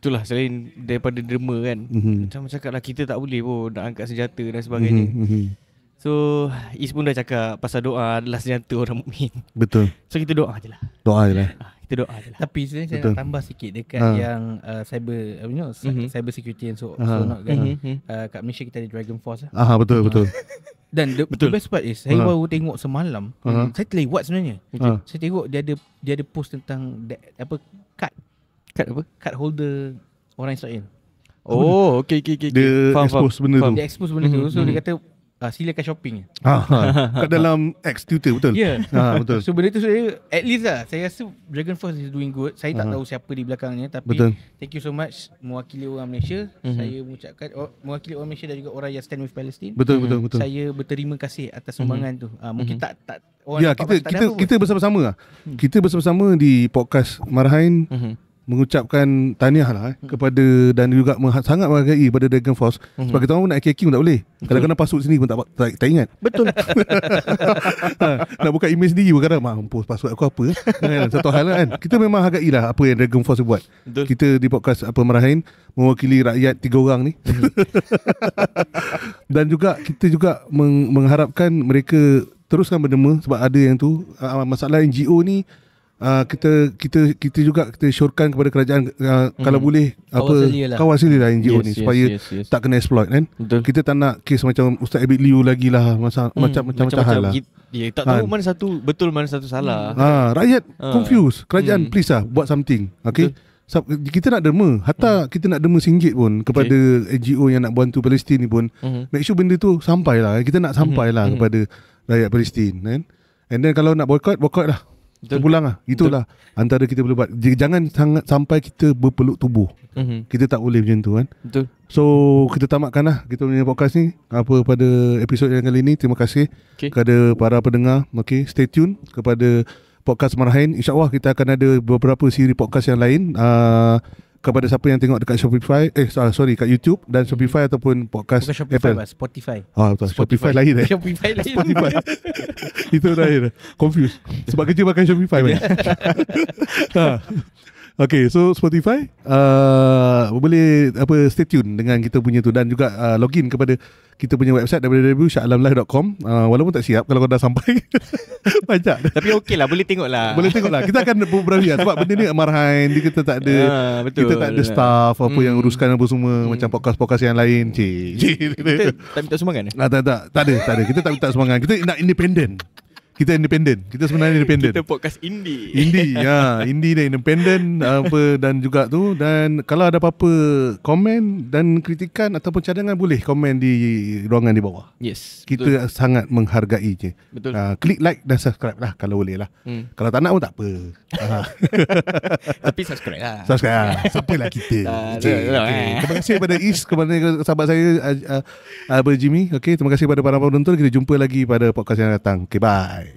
Itulah, selain daripada derma kan, macam cakap lah, kita tak boleh pun nak angkat senjata dan sebagainya. So Is pun dah cakap pasal doa adalah senjata orang mukmin. Betul. So kita doa je lah. Doa je lah. Kita doa je lah. Tapi sebenarnya saya nak tambah sikit dekat yang cyber, cyber security and so not kan. Kat Malaysia kita ada Dragon Force lah. Betul. Dan the best part is saya baru tengok semalam. Saya terlewat sebenarnya. Saya tengok dia ada post tentang card holder orang Israel. Oh, okay. Dia expose benda tu. Dia expose benda tu. So dia kata silakan shopping. Kat dalam X Twitter, betul? Ya. Betul. So benda tu saya, at least lah, saya rasa Dragon Force is doing good. Saya tak tahu siapa di belakangnya, tapi betul. Thank you so much mewakili orang Malaysia. Saya mengucapkan mewakili orang Malaysia dan juga orang yang stand with Palestine. Betul. Saya berterima kasih atas sumbangan tu. Mungkin tak orang ya, kita bersama-sama lah. Kita bersama-sama di podcast Marhain mengucapkan tahniah lah kepada, dan juga sangat menghargai kepada Dragon Force. Sebab kita orang nak aki-aki pun tak boleh. Kadang-kadang password sendiri pun tak ingat. Betul. Nak buka email sendiri pun kadang mampus password aku apa. Satu hal kan, kita memang hargai lah apa yang Dragon Force buat. Betul. Kita di podcast Merahin mewakili rakyat 3 orang ni. Dan juga kita juga mengharapkan mereka teruskan berdema, sebab ada yang tu masalah NGO ni. Kita juga kita syorkan kepada kerajaan kalau boleh kawasili lah NGO ni supaya tak kena exploit kan. Betul. Kita tak nak kes macam Ustaz Abid Liu lagi lah, macam hal lah. Dia tak tahu mana satu betul, mana satu salah. Rakyat confused. Kerajaan please lah buat something. Okay. Kita nak derma, hatta kita nak derma RM1 pun kepada NGO yang nak bantu Palestin ni pun, make sure benda tu sampai lah. Kita nak sampai lah kepada rakyat Palestin kan. And then kalau nak boycott lah. Terpulang lah. Itulah antara kita boleh buat. Jangan sangat sampai kita berpeluk tubuh. Kita tak boleh macam tu kan. Betul. So kita tamatkan lah kita punya podcast ni pada episod yang kali ni. Terima kasih kepada para pendengar. Okay, stay tune kepada podcast Marhain. InsyaAllah kita akan ada beberapa siri podcast yang lain. Kepada siapa yang tengok dekat Shopify, kat YouTube dan Shopify ataupun podcast Shopify, Apple. Spotify. Betul. Shopify lain Shopify lain. Spotify. Itu dah confused. Sebab kerja pakai Shopify kan. Okay, so Spotify boleh stay tune dengan kita punya tu, dan juga login kepada kita punya website www.shaalamlive.com. Walaupun tak siap kalau kau dah sampai banyak. Tapi okey lah, boleh tengok lah. Kita akan berani sebab benda ni Marhain, kita tak ada kita tak ada staff apa yang uruskan apa semua macam podcast-podcast yang lain. Kita tak minta sumbangan. Tak ada. Kita tak minta sumbangan. Kita nak independen. Kita independen. Kita sebenarnya independen. Kita podcast indie. Indie dan independen dan juga tu. Dan kalau ada apa-apa komen dan kritikan ataupun cadangan, boleh komen di ruangan di bawah. Yes. Kita sangat menghargai je. Betul. Klik like dan subscribe lah kalau boleh lah. Kalau tak nak pun tak apa. Tapi subscribe lah. Siapalah kita. Terima kasih kepada Is, kepada sahabat saya Jimmy. Okay, terima kasih kepada para penonton. Kita jumpa lagi pada podcast yang datang. Okay, bye.